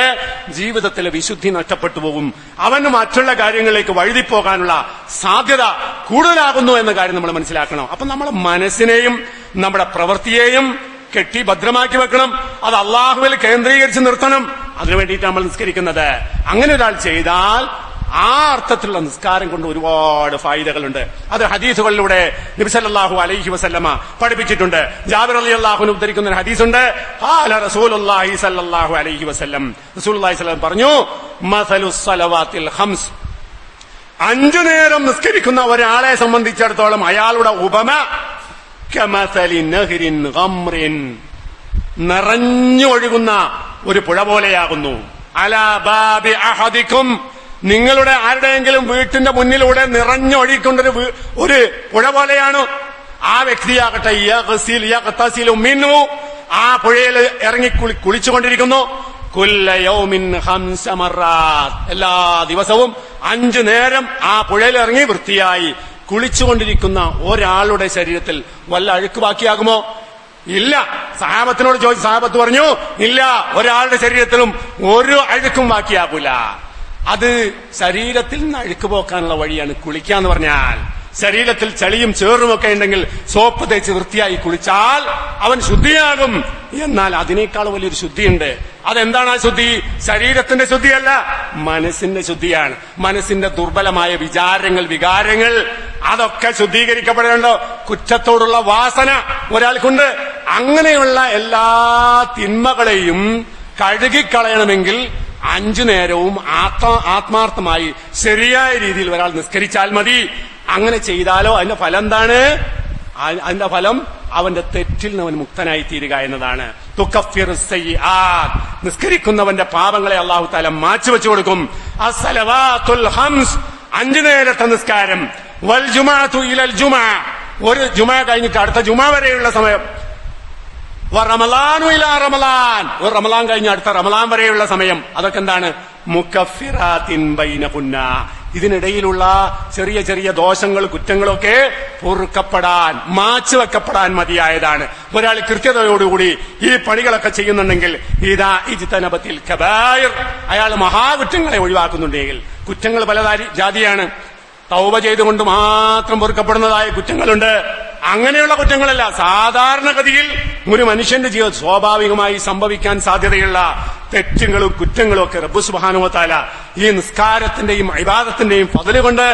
ജീവിതത്തിലെ വിശുദ്ധി നഷ്ടപ്പെട്ടു പോകും. അവന് മറ്റുള്ള കാര്യങ്ങളിലേക്ക് വഴുതിപ്പോകാനുള്ള സാധ്യത കൂടുതലാകുന്നു എന്ന കാര്യം നമ്മൾ മനസ്സിലാക്കണം. അപ്പൊ നമ്മുടെ മനസ്സിനെയും നമ്മുടെ പ്രവൃത്തിയെയും കെട്ടി ഭദ്രമാക്കി വെക്കണം. അത് അള്ളാഹുവിൽ കേന്ദ്രീകരിച്ച് നിർത്തണം. അതിനു വേണ്ടിയിട്ട് നമ്മൾ നിസ്കരിക്കുന്നത്. അങ്ങനെ ഒരാൾ ചെയ്താൽ ആ അർത്ഥത്തിലുള്ള നിസ്കാരം കൊണ്ട് ഒരുപാട് ഫായിദകളുണ്ട്. അത് ഹദീസുകളിലൂടെ നബി സല്ലല്ലാഹു അലൈഹി വസല്ലമ പഠിപ്പിച്ചിട്ടുണ്ട്. ജാബിർ റളിയല്ലാഹു അൻഹു ഉദ്ധരിക്കുന്ന ഒരു ഹദീസുണ്ട്. ഖാല റസൂലുള്ളാഹി സല്ലല്ലാഹു അലൈഹി വസല്ലം, റസൂലുള്ളാഹി സ്വല്ലല്ലാഹു അലൈഹി വസല്ലം പറഞ്ഞു, മസലുസ് സലവാത്തിൽ ഖംസ്, 5 നേരം നിസ്കരിക്കുന്ന ഒരാളെ സംബന്ധിച്ചിടത്തോളം അയാളുടെ ഉപമ കമസലി നഹ്രിൻ ഗംറിൻ, നിറഞ്ഞൊഴുകുന്ന ഒരു പുഴ പോലെയാകുന്നു. അലാ ബാബി അഹദിക്കും, നിങ്ങളുടെ ആരുടെയെങ്കിലും വീട്ടിന്റെ മുന്നിലൂടെ നിറഞ്ഞൊഴിക്കുന്ന ഒരു പുഴ പോലെയാണ്. ആ വ്യക്തിയാകട്ടെ യഗ്തസിലു മിൻഹു, ആ പുഴയിൽ ഇറങ്ങി കുളിച്ചുകൊണ്ടിരിക്കുന്നു. കുല്ല യൗമിൻ 5 മറാത്ത്, എല്ലാ ദിവസവും 5 നേരം ആ പുഴയിൽ ഇറങ്ങി വൃത്തിയായി കുളിച്ചുകൊണ്ടിരിക്കുന്ന ഒരാളുടെ ശരീരത്തിൽ വല്ല അഴുക്ക് ബാക്കിയാകുമോ? ഇല്ല. സഹാബത്തിനോട് ചോദിച്ചു, സഹാബത്ത് പറഞ്ഞു ഇല്ല, ഒരാളുടെ ശരീരത്തിലും ഒരു അഴുക്കും ബാക്കിയാകൂല. അത് ശരീരത്തിൽ നിന്ന് അഴുക്ക് പോക്കാനുള്ള വഴിയാണ് കുളിക്കാന്ന് പറഞ്ഞാൽ. ശരീരത്തിൽ ചളിയും ചേറുമൊക്കെ ഉണ്ടെങ്കിൽ സോപ്പ് തേച്ച് വൃത്തിയായി കുളിച്ചാൽ അവൻ ശുദ്ധിയാകും. എന്നാൽ അതിനേക്കാൾ വലിയൊരു ശുദ്ധിയുണ്ട്. അതെന്താണ് ആ ശുദ്ധി? ശരീരത്തിന്റെ ശുദ്ധിയല്ല, മനസ്സിന്റെ ശുദ്ധിയാണ്. മനസ്സിന്റെ ദുർബലമായ വികാരങ്ങൾ അതൊക്കെ ശുദ്ധീകരിക്കപ്പെടേണ്ടോ. കുറ്റത്തോടുള്ള വാസന ഒരാൾക്കുണ്ട്. അങ്ങനെയുള്ള എല്ലാ തിന്മകളെയും കഴുകിക്കളയണമെങ്കിൽ 5 നേരവും ആത്മാർത്ഥമായി ശരിയായ രീതിയിൽ ഒരാൾ നിസ്കരിച്ചാൽ മതി. അങ്ങനെ ചെയ്താലോ അതിന്റെ ഫലം എന്താണ്? അതിന്റെ ഫലം അവന്റെ തെറ്റിൽ നിന്ന് അവൻ മുക്തനായി തീരുക എന്നതാണ്. തുകഫിറു സയ്യിആത്ത്, നിസ്കരിക്കുന്നവന്റെ പാപങ്ങളെ അല്ലാഹു തആല മായ്ച്ചു കൊടുക്കും. അസ്സലവാത്തുൽ ഖംസ്, 5 നേരത്തെ നിസ്കാരം. വൽ ജുമുഅതു ഇലൽ ജുമുഅ, ഒരു ജുമുഅ കഴിഞ്ഞിട്ട് അടുത്ത ജുമുഅ വരെയുള്ള സമയം. റമളാനു ഇലാ റമളാൻ, ഒരു റമളാൻ കഴിഞ്ഞ് അടുത്ത റമളാൻ വരെയുള്ള സമയം. അതൊക്കെ എന്താണ്? മുകഫിറാത്തിൻ ബൈനകുന്ന, ഇതിനിടയിലുള്ള ചെറിയ ചെറിയ ദോഷങ്ങൾ കുറ്റങ്ങളൊക്കെ പൊറുക്കപ്പെടാൻ മാച്ചുവെക്കപ്പെടാൻ മതിയായതാണ്. ഒരാൾ കൃത്യതയോടുകൂടി ഈ പണികളൊക്കെ ചെയ്യുന്നുണ്ടെങ്കിൽ ഇതാ ഇജ്തനബത്തിൽ കബായിർ, അയാൾ മഹാകുറ്റങ്ങളെ ഒഴിവാക്കുന്നുണ്ടെങ്കിൽ. കുറ്റങ്ങൾ പല ജാതിയാണ്. തൗബ ചെയ്തുകൊണ്ട് മാത്രം പൊറുക്കപ്പെടുന്നതായ കുറ്റങ്ങളുണ്ട്. അങ്ങനെയുള്ള കുറ്റങ്ങളല്ല, സാധാരണഗതിയിൽ ഒരു മനുഷ്യന്റെ ജീവിതം സ്വാഭാവികമായി സംഭവിക്കാൻ സാധ്യതയുള്ള തെറ്റുകളും കുറ്റങ്ങളും ഒക്കെ റബ്ബ് സുബ്ഹാനഹു വ തആല ഈ നിസ്കാരത്തിന്റെയും ഇബാദത്തിന്റെയും ഫദ്ല് കൊണ്ട്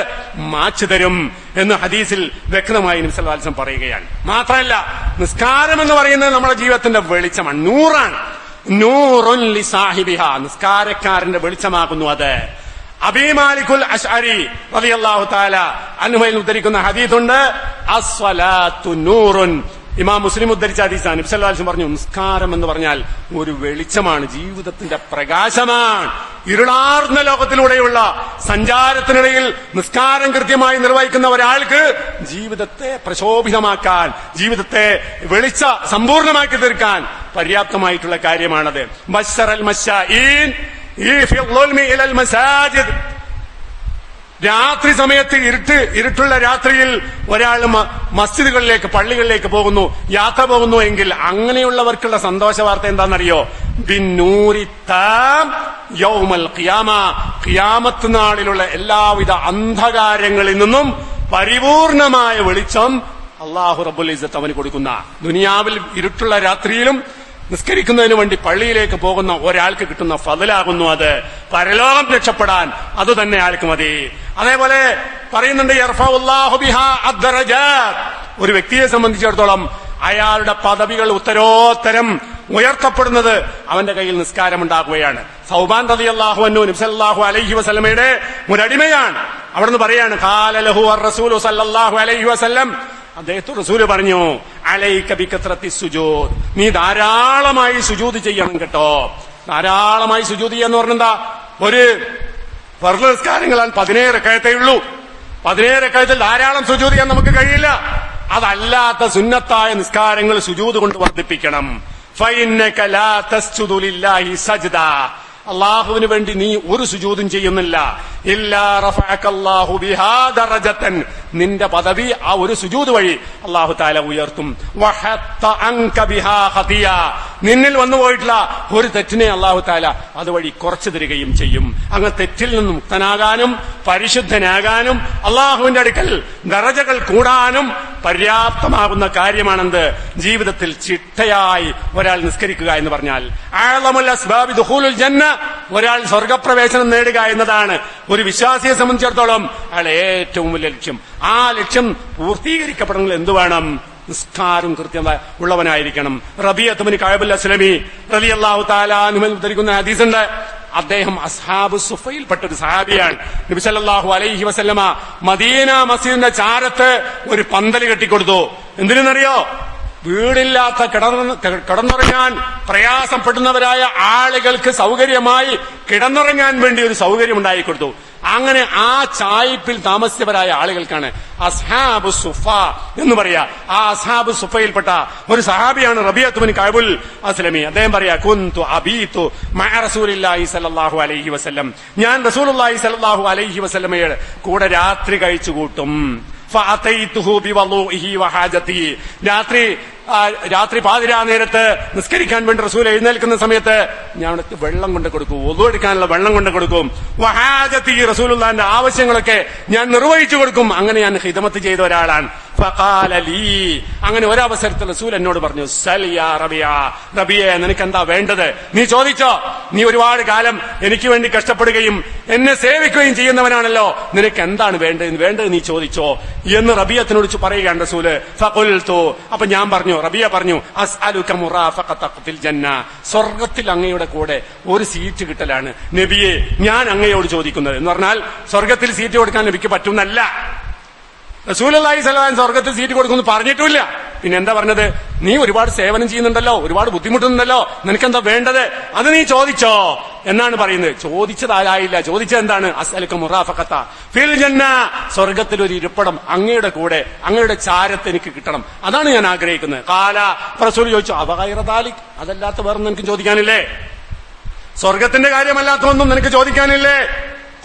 മാച്ചു തരും എന്ന് ഹദീസിൽ വ്യക്തമായി നബി സല്ലല്ലാഹു അലൈഹി വസല്ലം പറയുകയാണ്. മാത്രമല്ല, നിസ്കാരം എന്ന് പറയുന്നത് നമ്മുടെ ജീവിതത്തിന്റെ വെളിച്ചമാണ്, നൂറാണ്. നൂറുൻ ലിസാഹിബിഹാ, നിസ്കാരക്കാരന്റെ വെളിച്ചമാകുന്നു അത്. അബീ മാലിക്കുൽ അശ്അരി റളിയല്ലാഹു തആല അൻഹുവിൽ ഉദ്ധരിക്കുന്ന ഹദീസുണ്ട്, അസ്സലാത്തു നൂറുൻ. ഇമാം മുസ്ലിം ഉദ്ധരിച്ച ഹദീസാണ്. നബി സല്ലല്ലാഹു അലൈഹി വസല്ലം പറഞ്ഞു, നിസ്കാരം എന്ന് പറഞ്ഞാൽ ഒരു വെളിച്ചമാണ്, ജീവിതത്തിന്റെ പ്രകാശമാണ്. ഇരുളാർന്ന ലോകത്തിലൂടെയുള്ള സഞ്ചാരത്തിനിടയിൽ നിസ്കാരം കൃത്യമായി നിർവഹിക്കുന്ന ഒരാൾക്ക് ജീവിതത്തെ പ്രശോഭിതമാക്കാൻ, ജീവിതത്തെ വെളിച്ച സമ്പൂർണമാക്കി തീർക്കാൻ പര്യാപ്തമായിട്ടുള്ള കാര്യമാണത്. ബശ്ശറൽ മശാഈൻ രാത്രി സമയത്ത് ഇരുട്ടുള്ള രാത്രിയിൽ ഒരാൾ മസ്ജിദുകളിലേക്ക് പള്ളികളിലേക്ക് പോകുന്നു, യാത്ര പോകുന്നു എങ്കിൽ അങ്ങനെയുള്ളവർക്കുള്ള സന്തോഷ വാർത്ത എന്താണെന്നറിയോ? ബിന്നൂരിത്താം യൗമൽ ഖിയാമ, ഖിയാമത്ത് നാളിലുള്ള എല്ലാവിധ അന്ധകാരങ്ങളിൽ നിന്നും പരിപൂർണമായ വെളിച്ചം അല്ലാഹു റബ്ബുൽ ഇസ്സത്ത് അവന് കൊടുക്കുന്ന. ദുനിയാവിൽ ഇരുട്ടുള്ള രാത്രിയിലും നിസ്കരിക്കുന്നതിന് വേണ്ടി പള്ളിയിലേക്ക് പോകുന്ന ഒരാൾക്ക് കിട്ടുന്ന ഫദ്ലാകുന്നു അത്. പരലോകം രക്ഷപ്പെടാൻ അത് തന്നെ ആൾക്ക് മതി. അതേപോലെ പറയുന്നുണ്ട്, യർഫഉല്ലാഹു ബിഹാ അദ്ദറജാത്ത്, ഒരു വ്യക്തിയെ സംബന്ധിച്ചിടത്തോളം അയാളുടെ പദവികൾ ഉത്തരോത്തരം ഉയർത്തപ്പെടുന്നത് അവന്റെ കയ്യിൽ നിസ്കാരമുണ്ടാകുകയാണ്. സൗബാൻ റളിയല്ലാഹു അൻഹു നബി സല്ലല്ലാഹു അലൈഹി വസല്ലമയുടെ ഒരടിമയാണ്. അവിടുന്ന് പറയാണ്, ഖാല ലഹു അർ-റസൂലു സല്ലല്ലാഹു അലൈഹി വസല്ലം, അദ്ദേഹത്തോട് റസൂല് പറഞ്ഞു, അലൈക ബികത്രത്തി സുജൂദ്, നീ ധാരാളമായി സുജൂദ് ചെയ്യണം കേട്ടോ. ധാരാളമായി സുജൂദ് ചെയ്യാന്ന് പറഞ്ഞെന്താ? ഒരു ഫർള് നിസ്കാരങ്ങളാൽ 17 റക്അത്തേ ഉള്ളൂ. 17 റക്അത്തിൽ ധാരാളം സുജൂദ് ചെയ്യാൻ നമുക്ക് കഴിയില്ല. അതല്ലാത്ത സുന്നത്തായ നിസ്കാരങ്ങൾ സുജൂദ് കൊണ്ട് വർദ്ധിപ്പിക്കണം. ഫഇന്നക ലാ തസ്ജുദു ലില്ലാഹി സജ്ദ, അള്ളാഹുവിന് വേണ്ടി നീ ഒരു സുജൂദും ചെയ്യുന്നില്ല. ഇല്ലാ റഫഅകല്ലാഹു ബിഹാ ദറജതൻ, നിന്റെ പദവി ആ ഒരു സുജൂദ് വഴി അള്ളാഹു തആല ഉയർത്തും. വഹത്ത അൻക ബിഹാ ഖതിയ, നിന്നിൽ വന്നുപോയിട്ടുള്ള ഒരു തെറ്റിനെ അള്ളാഹു തആല അതുവഴി കുറച്ചു തരികയും ചെയ്യും. അങ്ങ് തെറ്റിൽ നിന്ന് മുക്തനാകാനും പരിശുദ്ധനാകാനും അള്ളാഹുവിന്റെ അടുക്കൽ ദറജകൾ കൂടാനും പര്യാപ്തമാകുന്ന കാര്യമാണെന്ത്? ജീവിതത്തിൽ ചിട്ടയായി ഒരാൾ നിസ്കരിക്കുക എന്ന് പറഞ്ഞാൽ അഅ്ളമുൽ അസ്ബാബി ദുഖൂലുൽ ജന്ന, ഒരാൾ സ്വർഗപ്രവേശനം നേടുക എന്നതാണ് ഒരു വിശ്വാസിയെ സംബന്ധിച്ചിടത്തോളം അയാൾ ഏറ്റവും വലിയ ലക്ഷ്യം. ആ ലക്ഷ്യം പൂർത്തീകരിക്കപ്പെടണമെങ്കിൽ എന്ത് വേണം? നിസ്കാരം കൃത്യമായി ഉള്ളവനായിരിക്കണം. റബീഅത്ത് ഇബ്നു കഅബ് അസ്ലമി റളിയല്ലാഹു തആല അൻഹു ഉദ്ധരിക്കുന്ന ഹദീസുണ്ട്. അദ്ദേഹം അസ്ഹാബു സുഫയിൽപ്പെട്ട ഒരു സഹാബിയാണ്. നബി സല്ലല്ലാഹു അലൈഹി വസല്ലമ മദീന മസ്ജിദിന്റെ ചാരത്ത് ഒരു പന്തല് കെട്ടിക്കൊടുത്തു. എന്തിനെന്നറിയോ? വീടില്ലാത്ത കിടന്നുറങ്ങാൻ പ്രയാസപ്പെടുന്നവരായ ആളുകൾക്ക് സൗകര്യമായി കിടന്നുറങ്ങാൻ വേണ്ടി ഒരു സൗകര്യം ഉണ്ടായിക്കൊടുത്തു. അങ്ങനെ ആ ചായ്പിൽ താമസിച്ചവരായ ആളുകൾക്കാണ് അസ്ഹാബു സുഫ എന്ന് പറയാ. ആ അസ്ഹാബു സുഫയിൽപ്പെട്ട ഒരു സഹാബിയാണ് റബീഅത്ത് ഇബ്നു കഅബുൽ അസ്ലമി. അദ്ദേഹം പറയാ, കുന്തു അബീതു മഅ റസൂലില്ലാഹി സ്വല്ലല്ലാഹു അലൈഹി വസല്ലം, ഞാൻ റസൂലുള്ളാഹി സ്വല്ലല്ലാഹു അലൈഹി വസല്ലമയുടെ കൂടെ രാത്രി കഴിച്ചു കൂട്ടും. ഫഅതൈതുഹു ബിവളൂഇഹി വഹാജതിഹി, രാത്രി പാതിരാ നേരത്ത് നിസ്കരിക്കാൻ വേണ്ടി റസൂൽ എഴുന്നേൽക്കുന്ന സമയത്ത് ഞാൻ അവർക്ക് വെള്ളം കൊണ്ട് കൊടുക്കും, വുളു എടുക്കാനുള്ള വെള്ളം കൊണ്ട് കൊടുക്കും. വഹാജതി, റസൂലുള്ളാഹിന്റെ ആവശ്യങ്ങളൊക്കെ ഞാൻ നിർവഹിച്ചു കൊടുക്കും. അങ്ങനെ ഞാൻ ഖിദ്മത്ത് ചെയ്ത ഒരാളാണ്. ഫഖാല ലീ, അങ്ങനെ ഒരവസരത്തിൽ റസൂൽ എന്നോട് പറഞ്ഞു, സൽ യാ റബിയ, നിനക്ക് എന്താ വേണ്ടത്? നീ ചോദിച്ചോ. നീ ഒരുപാട് കാലം എനിക്ക് വേണ്ടി കഷ്ടപ്പെടുകയും എന്നെ സേവിക്കുകയും ചെയ്യുന്നവനാണല്ലോ, നിനക്ക് എന്താണ് വേണ്ടത് നീ ചോദിച്ചോ എന്ന് റബിയത്തിനോട് പറയുകയാണ് റസൂല്. ഫഖുൽതു, അപ്പൊ ഞാൻ പറഞ്ഞു, റബിയ പറഞ്ഞു, അസ്അലുക മുറാഫഖതക ഫിൽ ജന്ന, സ്വർഗ്ഗത്തിൽ അങ്ങയുടെ കൂടെ ഒരു സീറ്റ് കിട്ടലാണ് നബിയെ ഞാൻ അങ്ങയോട് ചോദിക്കുന്നത്. എന്ന് പറഞ്ഞാൽ സ്വർഗ്ഗത്തിൽ സീറ്റ് കൊടുക്കാൻ നബിക്ക് പറ്റുന്നല്ല. റസൂലുള്ളാഹി സ്വല്ലല്ലാഹു അലൈഹി വസല്ലം സ്വർഗ്ഗത്തിൽ സീറ്റ് കൊടുക്കുമെന്ന് പറഞ്ഞിട്ടില്ല. പിന്നെ എന്താ പറഞ്ഞത്? നീ ഒരുപാട് സേവനം ചെയ്യുന്നുണ്ടല്ലോ, ഒരുപാട് ബുദ്ധിമുട്ടുന്നുണ്ടല്ലോ, നിനക്കെന്താ വേണ്ടത്? അത് നീ ചോദിച്ചോ എന്നാണ് പറയുന്നത്. ചോദിച്ചതായില്ല, ചോദിച്ചത് എന്താണ്? അസ്അലുക മുറാഫഖത ഫിൽ ജന്ന, സ്വർഗ്ഗത്തിൽ ഒരു ഇരിപ്പിടം അങ്ങയുടെ കൂടെ, അങ്ങയുടെ ചാരത്ത് എനിക്ക് കിട്ടണം, അതാണ് ഞാൻ ആഗ്രഹിക്കുന്നത്. ഖാല, റസൂൽ ചോദിച്ചു, അവഗൈറ ദാലിക്, അതല്ലാത്ത വേറെ നിനക്ക് ചോദിക്കാനില്ലേ? സ്വർഗ്ഗത്തിന്റെ കാര്യമല്ലാത്ത ഒന്നും നിനക്ക് ചോദിക്കാനില്ലേ?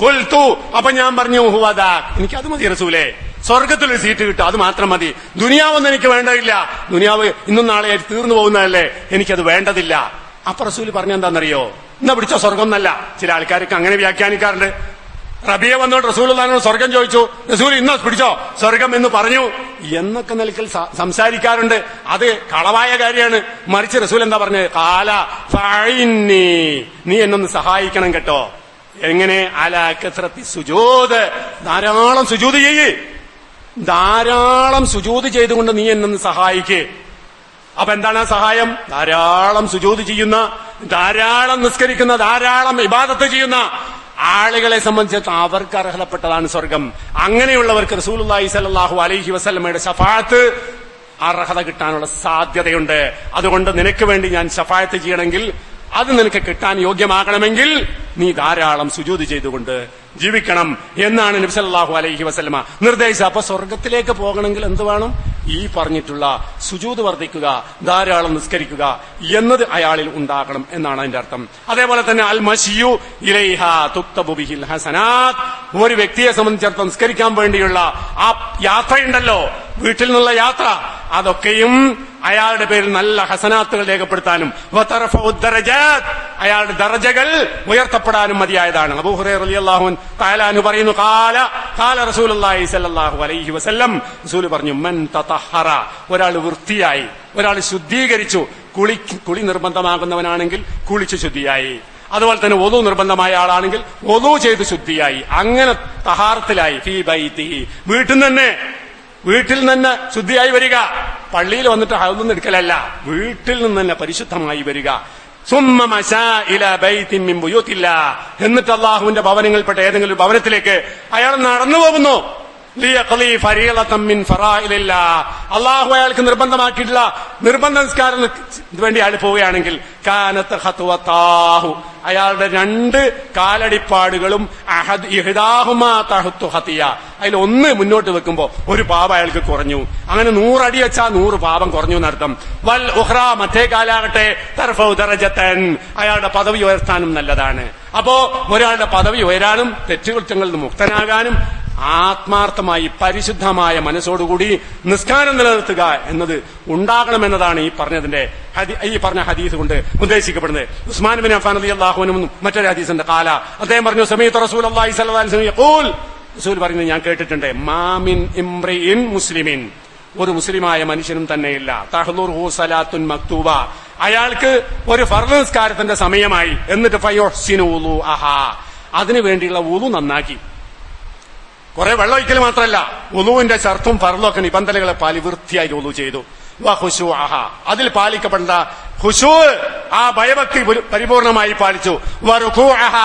ഖുൽതു, അപ്പൊ ഞാൻ പറഞ്ഞു, ഹുവദാ, എനിക്കത് മതി റസൂലേ, സ്വർഗത്തിലൊരു സീറ്റ് കിട്ടും, അത് മാത്രം മതി. ദുനിയാവൊന്നും എനിക്ക് വേണ്ടതില്ല, ദുനിയാവ് ഇന്നും നാളെ തീർന്നു പോകുന്നതല്ലേ, എനിക്കത് വേണ്ടതില്ല. അപ്പൊ റസൂല് പറഞ്ഞെന്താണെന്നറിയോ? എന്നാ പിടിച്ചോ, സ്വർഗം എന്നല്ല. ചില ആൾക്കാർക്ക് അങ്ങനെ വ്യാഖ്യാനിക്കാറുണ്ട്. റബിയ വന്നോട്ട് റസൂലുള്ളാഹിനോട് സ്വർഗം ചോദിച്ചു, റസൂൽ ഇന്നോ പിടിച്ചോ സ്വർഗം എന്ന് പറഞ്ഞു എന്നൊക്കെ നിലയ്ക്കൽ സംസാരിക്കാറുണ്ട്. അത് കളവായ കാര്യമാണ്. മറിച്ച് റസൂൽ എന്താ പറഞ്ഞത്? ഖാല ഫഇന്നി, നീ എന്നൊന്ന് സഹായിക്കണം കേട്ടോ. എങ്ങനെ? അലാ കസ്റത്തി സുജൂദ്, ധാരാളം സുജൂദ് ചെയ്യ്, ധാരാളം സുജൂദ് ചെയ്തുകൊണ്ട് നീ എന്നൊന്ന് സഹായിക്ക്. അപ്പൊ എന്താണ് ആ സഹായം? ധാരാളം സുജൂദ് ചെയ്യുന്ന, ധാരാളം നിസ്കരിക്കുന്ന, ധാരാളം ഇബാദത്ത് ചെയ്യുന്ന ആളുകളെ സംബന്ധിച്ച് അവർക്ക് അർഹതപ്പെട്ടതാണ് സ്വർഗം. അങ്ങനെയുള്ളവർക്ക് റസൂലുള്ളാഹി സ്വല്ലല്ലാഹു അലൈഹി വസല്ലമയുടെ ശഫാഅത്ത് അർഹത കിട്ടാനുള്ള സാധ്യതയുണ്ട്. അതുകൊണ്ട് നിനക്ക് വേണ്ടി ഞാൻ ശഫാഅത്ത് ചെയ്യണമെങ്കിൽ, അത് നിനക്ക് കിട്ടാൻ യോഗ്യമാകണമെങ്കിൽ നീ ധാരാളം സുജൂദ് ചെയ്തുകൊണ്ട് ജീവിക്കണം എന്നാണ് നബി സല്ലല്ലാഹു അലൈഹി വസല്ലമ നിർദ്ദേശിച്ചത്. അപ്പൊ സ്വർഗത്തിലേക്ക് പോകണമെങ്കിൽ എന്ത് വേണം? ഈ പറഞ്ഞിട്ടുള്ള സുജൂദ് വർദ്ധിക്കുക, ധാരാളം നിസ്കരിക്കുക എന്നത് അയാളിൽ ഉണ്ടാകണം എന്നാണ് അതിന്റെ അർത്ഥം. അതേപോലെ തന്നെ അൽ മശിയു ഇലൈഹ തുക്തബു ബിഹിൽ ഹസനാത്ത്, ഒരു വ്യക്തിയെ സംബന്ധിച്ചിടത്തോളം നിസ്കരിക്കാൻ വേണ്ടിയുള്ള ആ യാത്രയുണ്ടല്ലോ, വീട്ടിൽ നിന്നുള്ള യാത്ര, അതൊക്കെയും അയാളുടെ പേരിൽ നല്ല ഹസനാത്തുകൾ രേഖപ്പെടുത്താനും അയാളുടെ ദറജകൾ ഉയർത്തപ്പെടാനും മതിയായതാണ്. അബൂ ഹുറൈറ റളിയല്ലാഹു തആല അൻഹു പറയുന്നു, ഖാല റസൂലുള്ളാഹി സ്വല്ലല്ലാഹു അലൈഹി വസല്ലം, റസൂൽ പറഞ്ഞു, മൻ തതഹറ, ഒരാൾ വൃത്തിയായി, ഒരാൾ ശുദ്ധീകരിച്ചു, കുളി നിർബന്ധമാകുന്നവനാണെങ്കിൽ കുളിച്ച് ശുദ്ധിയായി, അതുപോലെ തന്നെ ഒളു നിർബന്ധമായ ആളാണെങ്കിൽ ഒളു ചെയ്ത് ശുദ്ധിയായി, അങ്ങനെ തഹാറത്തിലായി, ഫീ ബൈതിഹി, വീട്ടിൽ നിന്ന് ശുദ്ധിയായി വരിക, പള്ളിയിൽ വന്നിട്ട് ഹൗദൊന്നും എടുക്കലല്ല, വീട്ടിൽ നിന്ന് തന്നെ പരിശുദ്ധമായി വരിക. സുമ്മ മശാ ഇലാ ബൈത്തിൻ മിൻ ബുയൂത്തില്ലാ, എന്നിട്ട് അല്ലാഹുവിന്റെ ഭവനങ്ങളിൽപ്പെട്ട ഏതെങ്കിലും ഒരു ഭവനത്തിലേക്ക് അയാൾ നടന്നു പോകുന്നു. ലിയഖ്ലി ഫരീളതൻ മിൻ ഫറായിലില്ലാഹ്. അല്ലാഹു അയാൾക്ക് നിർബന്ധമാക്കിയിട്ടുള്ള നിർബന്ധ നിസ്കാരം വേണ്ടി അയാൾ പോവുകയാണെങ്കിൽ കാനത്ത് ഖത്വതാഹു, അയാളുടെ 2 കാലടിപ്പാടുകളും ഇഹ്ദാഹുമാ തഹത്തു ഖതിയ, അതിൽ 1 മുന്നോട്ട് വെക്കുമ്പോ ഒരു പാപം അയാൾക്ക് കുറഞ്ഞു. അങ്ങനെ 100 അടി വെച്ചാൽ 100 പാപം കുറഞ്ഞു എന്നർത്ഥം. വൽ ഉഖ്റ, മറ്റേ കാലാകട്ടെ തർഫഉ ദറജതൻ, അയാളുടെ പദവി ഉയർത്താനും നല്ലതാണ്. അപ്പോ ഒരാളുടെ പദവി ഉയരാനും തെറ്റുകുറ്റങ്ങളിൽ നിന്ന് മുക്തനാകാനും ആത്മാർത്ഥമായി പരിശുദ്ധമായ മനസ്സോടുകൂടി നിസ്കാരം നിലനിർത്തുക എന്നത് ഉണ്ടാകണമെന്നതാണ് ഈ പറഞ്ഞ ഹദീസ് കൊണ്ട് ഉദ്ദേശിക്കപ്പെടുന്നത്. ഉസ്മാൻ ബിൻ അഫ്ഫാൻ റളിയല്ലാഹു അൻഹു മറ്റൊരു ഹദീസിന്റെ അദ്ദേഹം പറഞ്ഞു, സമീഅതു റസൂലുള്ളാഹി സ്വല്ലല്ലാഹു അലൈഹി വസല്ലം യഖൂൽ, റസൂൽ പറയുന്നത് ഞാൻ കേട്ടിട്ടുണ്ട്, മാമിൻ ഇംറിഇൻ മുസ്ലിമിൻ, ഒരു മുസ്ലിമായ മനുഷ്യനും തന്നെയില്ല, തഹ്ദുറുഹു സലാത്തുൻ മക്തൂബ, അയാൾക്ക് ഒരു ഫർള് നിസ്കാരത്തിന്റെ സമയമായി, എന്നിട്ട് ഫയുഹ്സിനു വുളുഅഹാ, അതിനു വേണ്ടിയുള്ള വുളു നന്നാക്കി, കുറെ വെള്ളമൊഴിക്കൽ മാത്രമല്ല വുളുവിന്റെ ഷർത്തും ഫർളും ഒക്കെ നിബന്ധനകളെ പാലി വൃത്തിയായി വുളു ചെയ്തു. വഖുശൂഅഹ, അതിൽ പാലിക്കപ്പെടേണ്ട ഖുശൂ, ആ ഭയഭക്തി പരിപൂർണമായി പാലിച്ചു. വറുകൂഅഹ,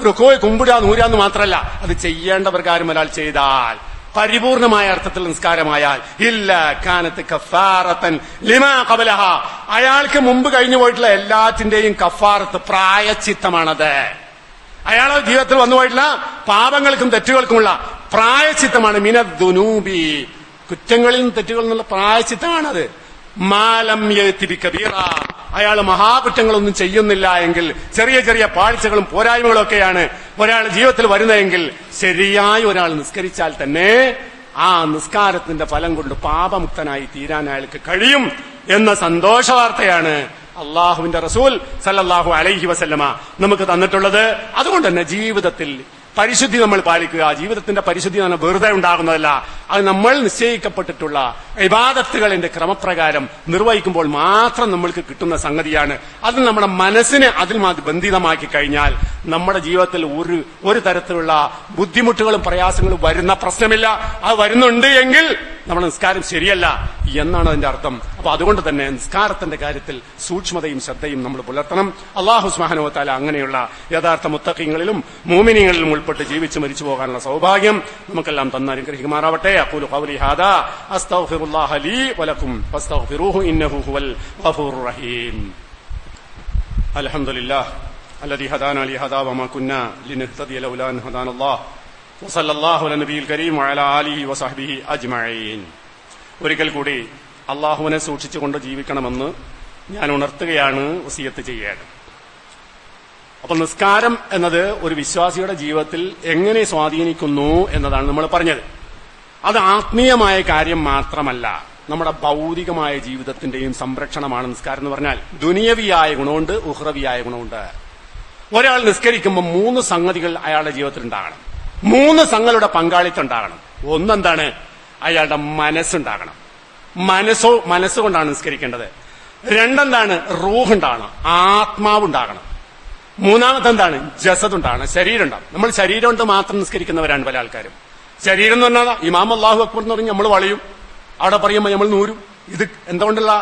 റുകൂ കുമ്പിടുക നൂരാന്ന് മാത്രമല്ല, അത് ചെയ്യേണ്ട പ്രകാരം ഒരാൾ ചെയ്താൽ, പരിപൂർണമായ അർത്ഥത്തിൽ നിസ്കാരമായാൽ, ഇല്ല കാനത്ത് കഫാറത്തൻ ലിമാ ഖബലഹ, അയാൾക്ക് മുമ്പ് കഴിഞ്ഞു പോയിട്ടുള്ള എല്ലാറ്റിന്റെയും കഫാറത്ത് പ്രായച്ചിത്തമാണത്. അയാളുടെ ജീവിതത്തിൽ വന്നുപോയിട്ടുള്ള പാപങ്ങൾക്കും തെറ്റുകൾക്കുമുള്ള പ്രായച്ചിത്തമാണ്. മിനദ്ദുനൂബി, കുറ്റങ്ങളിൽ നിന്ന് തെറ്റുകളിൽ നിന്നുള്ള പ്രായച്ചിത്തമാണത്. മാലം യഅതി കബീറ, അയാൾ മഹാകുറ്റങ്ങളൊന്നും ചെയ്യുന്നില്ല എങ്കിൽ, ചെറിയ ചെറിയ പാഴ്ചകളും പോരായ്മകളും ഒക്കെയാണ് ഒരാൾ ജീവിതത്തിൽ വരുന്നതെങ്കിൽ, ശരിയായി ഒരാൾ നിസ്കരിച്ചാൽ തന്നെ ആ നിസ്കാരത്തിന്റെ ഫലം കൊണ്ട് പാപമുക്തനായി തീരാൻ അയാൾക്ക് കഴിയും എന്ന സന്തോഷ വാർത്തയാണ് അള്ളാഹുവിന്റെ റസൂൽ സല്ലല്ലാഹു അലൈഹി വസല്ലമ നമുക്ക് തന്നിട്ടുള്ളത്. അതുകൊണ്ട് തന്നെ ജീവിതത്തിൽ പരിശുദ്ധി നമ്മൾ പാലിക്കുക. ജീവിതത്തിന്റെ പരിശുദ്ധി തന്നെ വെറുതെ ഉണ്ടാകുന്നതല്ല, അത് നമ്മൾ നിശ്ചയിക്കപ്പെട്ടിട്ടുള്ള ഇബാദത്തുകളിന്റെ ക്രമപ്രകാരം നിർവഹിക്കുമ്പോൾ മാത്രം നമ്മൾക്ക് കിട്ടുന്ന സംഗതിയാണ്. അത് നമ്മുടെ മനസ്സിനെ അതിൽ ബന്ധിതമാക്കി കഴിഞ്ഞാൽ നമ്മുടെ ജീവിതത്തിൽ ഒരു തരത്തിലുള്ള ബുദ്ധിമുട്ടുകളും പ്രയാസങ്ങളും വരുന്ന പ്രശ്നമില്ല. അത് വരുന്നുണ്ട് എങ്കിൽ നമ്മുടെ നിസ്കാരം ശരിയല്ല എന്നാണ് അതിന്റെ അർത്ഥം. അപ്പൊ അതുകൊണ്ട് തന്നെ നിസ്കാരത്തിന്റെ കാര്യത്തിൽ സൂക്ഷ്മതയും ശ്രദ്ധയും നമ്മൾ പുലർത്തണം. അല്ലാഹു സുബ്ഹാനഹു വ തആല അങ്ങനെയുള്ള യഥാർത്ഥ മുത്തഖീങ്ങളിലും മുഅ്മിനീങ്ങളിലും ഉൾപ്പെട്ട് ജീവിച്ച് മരിച്ചു പോകാനുള്ള സൗഭാഗ്യം നമുക്കെല്ലാം തന്നനുഗ്രഹിക്കുമാറാവട്ടെ. അഖൂലു ഖൗലി ഹാദാ അസ്തഗ്ഫിറുല്ലാഹ ലീ വലക്കും ഫസ്തഗ്ഫിറൂഹു ഇന്നഹു ഹുവൽ ഗഫൂറുർ റഹീം. അൽഹംദുലില്ലാഹ് അല്ലദീ ഹദാനാ ലിഹാദാ വമാ കുന്നാ ലിനഹ്തദിയ ലൗലാ അൻ ഹദാനല്ലാഹ് വസല്ലല്ലാഹു അലാ നബിയിൽ കരീം വഅലാ ആലിഹി വസഹ്ബിഹി അജ്മഈൻ. ഒരിക്കൽ കൂടി അള്ളാഹുവിനെ സൂക്ഷിച്ചുകൊണ്ട് ജീവിക്കണമെന്ന് ഞാൻ ഉണർത്തുകയാണ്, വസിയത്ത് ചെയ്യുകയാണ്. അപ്പൊ നിസ്കാരം എന്നത് ഒരു വിശ്വാസിയുടെ ജീവിതത്തിൽ എങ്ങനെ സ്വാധീനിക്കുന്നു എന്നതാണ് നമ്മൾ പറഞ്ഞത്. അത് ആത്മീയമായ കാര്യം മാത്രമല്ല, നമ്മുടെ ഭൗതികമായ ജീവിതത്തിന്റെയും സംരക്ഷണമാണ് നിസ്കാരം എന്ന് പറഞ്ഞാൽ. ദുനിയവിയായ ഗുണമുണ്ട്, ഉഖ്റവിയായ ഗുണമുണ്ട്. ഒരാൾ നിസ്കരിക്കുമ്പോൾ 3 സംഗതികൾ അയാളുടെ ജീവിതത്തിൽ ഉണ്ടാകണം. 3 സംഗതിയുടെ പങ്കാളിത്തം ഉണ്ടാകണം. ഒന്നെന്താണ്? അയാളുടെ മനസ്സുണ്ടാകണം. മനസ്സുകൊണ്ടാണ് നിസ്കരിക്കേണ്ടത്. 2 എന്താണ്? റൂഹ് ഉണ്ടാകണം, ആത്മാവുണ്ടാകണം. 3 എന്താണ്? ജസദ് ഉണ്ടാകണം, ശരീരം ഉണ്ടാകണം. നമ്മൾ ശരീരം കൊണ്ട് മാത്രം നിസ്കരിക്കുന്നവരാണ് പല ആൾക്കാരും. ശരീരം എന്ന് പറഞ്ഞാൽ ഇമാം അല്ലാഹു അക്ബർ എന്ന് പറഞ്ഞ് നമ്മൾ വളയും, അവിടെ പറയുമ്പോൾ നമ്മൾ നൂരും. ഇത് എന്തുകൊണ്ടുള്ള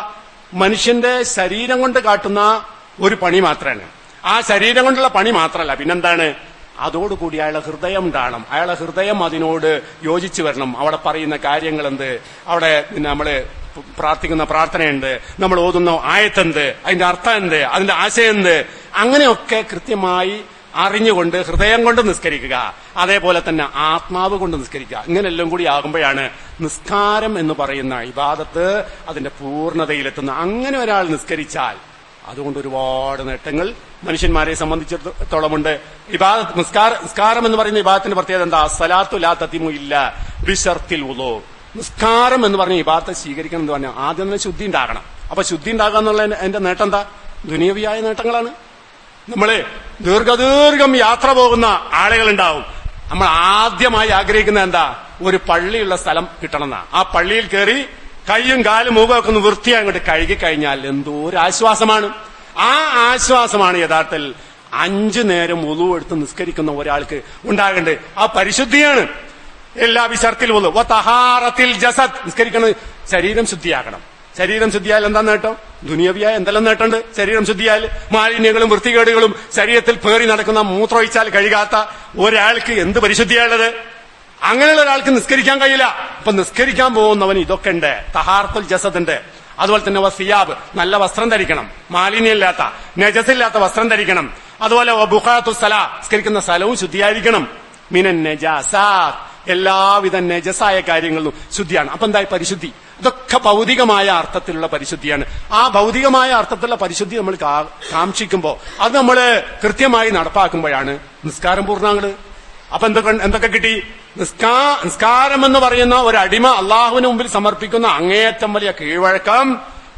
മനുഷ്യന്റെ ശരീരം കൊണ്ട് കാട്ടുന്ന ഒരു പണി മാത്രമാണ്. ആ ശരീരം കൊണ്ടുള്ള പണി മാത്രമല്ല, പിന്നെന്താണ്? അതോടുകൂടി അയാളുടെ ഹൃദയം ഉണ്ടാകണം. അയാളുടെ ഹൃദയം അതിനോട് യോജിച്ചു വരണം. അവിടെ പറയുന്ന കാര്യങ്ങൾ എന്ത്, അവിടെ നമ്മള് പ്രാർത്ഥിക്കുന്ന പ്രാർത്ഥനയുണ്ട്, നമ്മൾ ഓതുന്ന ആയത്തെന്ത്, അതിന്റെ അർത്ഥം എന്ത്, അതിന്റെ ആശയം എന്ത്, അങ്ങനെയൊക്കെ കൃത്യമായി അറിഞ്ഞുകൊണ്ട് ഹൃദയം കൊണ്ട് നിസ്കരിക്കുക. അതേപോലെ തന്നെ ആത്മാവ് കൊണ്ട് നിസ്കരിക്കുക. ഇങ്ങനെല്ലാം കൂടി ആകുമ്പോഴാണ് നിസ്കാരം എന്ന് പറയുന്ന ഇബാദത്ത് അതിന്റെ പൂർണ്ണതയിലെത്തുന്ന. അങ്ങനെ ഒരാൾ നിസ്കരിച്ചാൽ അതുകൊണ്ട് ഒരുപാട് നേട്ടങ്ങൾ മനുഷ്യന്മാരെ സംബന്ധിച്ചിടത്തോളമുണ്ട്. നിസ്കാരം എന്ന് പറയുന്ന ഇബാദത്തിന്റെ പ്രത്യേകത എന്താ? സലാത്തു ലാ തതിമു ഇല്ല ബിശർത്തിൽ വുളൂ. നിസ്കാരം എന്ന് പറഞ്ഞ ഇബാദത്ത് സ്വീകരിക്കണം എന്ന് പറഞ്ഞാൽ ആദ്യം തന്നെ ശുദ്ധി ഉണ്ടാകണം. അപ്പൊ ശുദ്ധി ഉണ്ടാകുക എന്നുള്ള എന്റെ നേട്ടം എന്താ? ദുനിയവിയായ നേട്ടങ്ങളാണ്. നമ്മള് ദീർഘം യാത്ര പോകുന്ന ആളുകളുണ്ടാവും. നമ്മൾ ആദ്യമായി ആഗ്രഹിക്കുന്ന എന്താ? ഒരു പള്ളിയുള്ള സ്ഥലം കിട്ടണമെന്നാ. ആ പള്ളിയിൽ കയറി കൈയും കാലും മുഖം ഒക്കെ ഒന്ന് വൃത്തിയായി അങ്ങോട്ട് കഴുകി കഴിഞ്ഞാൽ എന്തോ ഒരു ആശ്വാസമാണ്. ആ ആശ്വാസമാണ് യഥാർത്ഥത്തിൽ 5 നേരം വുളു എടുത്ത് നിസ്കരിക്കുന്ന ഒരാൾക്ക് ഉണ്ടാകേണ്ടത്. ആ പരിശുദ്ധിയാണ്. എല്ലാ വിശർത്തിൽ വുളു വതഹാറത്തിൽ ജസദ്. നിസ്കരിക്കുന്നത് ശരീരം ശുദ്ധിയാക്കണം. ശരീരം ശുദ്ധിയായാൽ എന്താ നേട്ടം? ദുനിയവിയായ എന്തെല്ലാം നേട്ടമുണ്ട് ശരീരം ശുദ്ധിയായാൽ? മാലിന്യങ്ങളും വൃത്തികേടുകളും ശരീരത്തിൽ പേറി നടക്കുന്ന മൂത്രമൊഴിച്ചാൽ കഴുകാത്ത ഒരാൾക്ക് എന്ത് പരിശുദ്ധിയാണുള്ളത്? അങ്ങനെയുള്ള ഒരാൾക്ക് നിസ്കരിക്കാൻ കഴിയില്ല. അപ്പൊ നിസ്കരിക്കാൻ പോകുന്നവന് ഇതൊക്കെ ഉണ്ട്. തഹാറത്തുൽ ജസദ് ഉണ്ട്. അതുപോലെ തന്നെ വസിയാബ്, നല്ല വസ്ത്രം ധരിക്കണം, മാലിന്യമില്ലാത്ത നജസില്ലാത്ത വസ്ത്രം ധരിക്കണം. അതുപോലെ ബുഖാത്തു സലാ, നിസ്കരിക്കുന്ന സ്ഥലവും ശുദ്ധിയായിരിക്കണം. മിനൻ നജാസാത്ത്, എല്ലാവിധ നജസായ കാര്യങ്ങളും ശുദ്ധിയാണ്. അപ്പൊ എന്തായി പരിശുദ്ധി? ഇതൊക്കെ ഭൗതികമായ അർത്ഥത്തിലുള്ള പരിശുദ്ധിയാണ്. ആ ഭൗതികമായ അർത്ഥത്തിലുള്ള പരിശുദ്ധി നമ്മൾ കാക്ഷിക്കുമ്പോൾ അത് നമ്മൾ കൃത്യമായി നടപ്പാക്കുമ്പോഴാണ് നിസ്കാരം പൂർണ്ണാങ്ങള്. അപ്പൊ എന്തൊക്കെ കിട്ടി? നിസ്കാരം എന്ന് പറയുന്ന ഒരു അടിമ അള്ളാഹുവിന് മുമ്പിൽ സമർപ്പിക്കുന്ന അങ്ങേയറ്റം വലിയ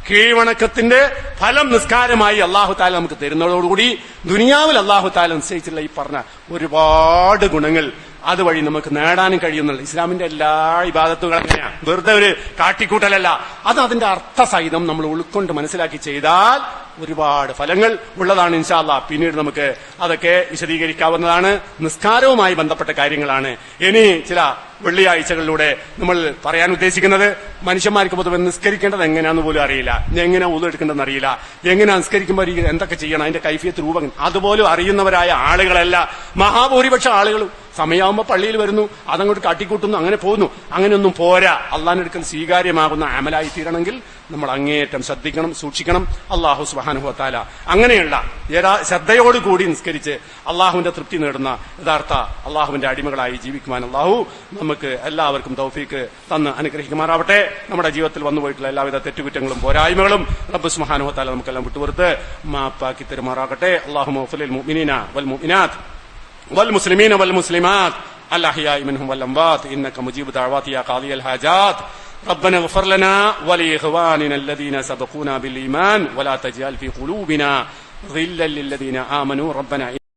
കീഴ്വണക്കത്തിന്റെ ഫലം നിസ്കാരമായി അള്ളാഹു താല നമുക്ക് തരുന്നതോടുകൂടി ദുനിയാവിൽ അള്ളാഹു താല നിശ്ചയിച്ചിട്ടുള്ള ഈ പറഞ്ഞ ഒരുപാട് ഗുണങ്ങൾ അതുവഴി നമുക്ക് നേടാനും കഴിയുന്നുള്ളൂ. ഇസ്ലാമിന്റെ എല്ലാ ഇബാദത്തുകളും അങ്ങനെയാണ്, വെറുതെ ഒരു കാട്ടിക്കൂട്ടലല്ല. അത് അതിന്റെ അർത്ഥസഹിതം നമ്മൾ ഉൾക്കൊണ്ട് മനസ്സിലാക്കി ചെയ്താൽ ഒരുപാട് ഫലങ്ങൾ ഉള്ളതാണ് ഇൻഷാ അല്ലാഹ്. പിന്നീട് നമുക്ക് അതൊക്കെ വിശദീകരിക്കാവുന്നതാണ്. നിസ്കാരവുമായി ബന്ധപ്പെട്ട കാര്യങ്ങളാണ് ഇനി ചില വെള്ളിയാഴ്ചകളിലൂടെ നമ്മൾ പറയാൻ ഉദ്ദേശിക്കുന്നത്. മനുഷ്യന്മാർക്ക് പൊതുവെ നിസ്കരിക്കേണ്ടത് എങ്ങനെയാന്ന് പോലും അറിയില്ല, എങ്ങനെ ഉളു എടുക്കേണ്ടതെന്ന് അറിയില്ല, എങ്ങനെ നിസ്കരിക്കുമ്പോൾ എന്തൊക്കെ ചെയ്യണം, അതിന്റെ കൈഫിയത്ത് രൂപം അതുപോലും അറിയുന്നവരായ ആളുകളല്ല മഹാഭൂരിപക്ഷം ആളുകളും. സമയമാകുമ്പോ പള്ളിയിൽ വരുന്നു, അതങ്ങോട്ട് കാട്ടിക്കൂട്ടുന്നു, അങ്ങനെ പോകുന്നു. അങ്ങനെയൊന്നും പോരാ. അള്ളാഹിന്റെ അടുക്കൽ സ്വീകാര്യമാകുന്ന അമലായി തീരണമെങ്കിൽ നമ്മൾ അങ്ങേയറ്റം ശ്രദ്ധിക്കണം, സൂക്ഷിക്കണം. അള്ളാഹു സുബ്ഹാനഹു വ തആല അങ്ങനെയുള്ള ശ്രദ്ധയോടുകൂടി നിസ്കരിച്ച് അള്ളാഹുവിന്റെ തൃപ്തി നേടുന്ന യഥാർത്ഥ അള്ളാഹുവിന്റെ അടിമകളായി ജീവിക്കുവാൻ അള്ളാഹു നമുക്ക് എല്ലാവർക്കും തൗഫീക്ക് തന്ന് അനുഗ്രഹിക്കുമാറാവട്ടെ. നമ്മുടെ ജീവിതത്തിൽ വന്നുപോയിട്ടുള്ള എല്ലാവിധ തെറ്റുകുറ്റങ്ങളും പോരായ്മകളും റബ്ബ് സുബ്ഹാനഹു വ തആല നമുക്കെല്ലാം വിട്ടുപുറത്ത് മാപ്പാക്കി തരുമാറാകട്ടെ. അല്ലാഹുമ്മ ഗ്ഫിർ ലിൽ മുഅ്മിനീന വൽ മുഅ്മിനാത്ത് والمسلمين والمسلمات الأحياء منهم والأموات إنك مجيب دعوات يا قاضي الحاجات ربنا اغفر لنا ولإخواننا الذين سبقونا بالإيمان ولا تجعل في قلوبنا غلا للذين آمنوا ربنا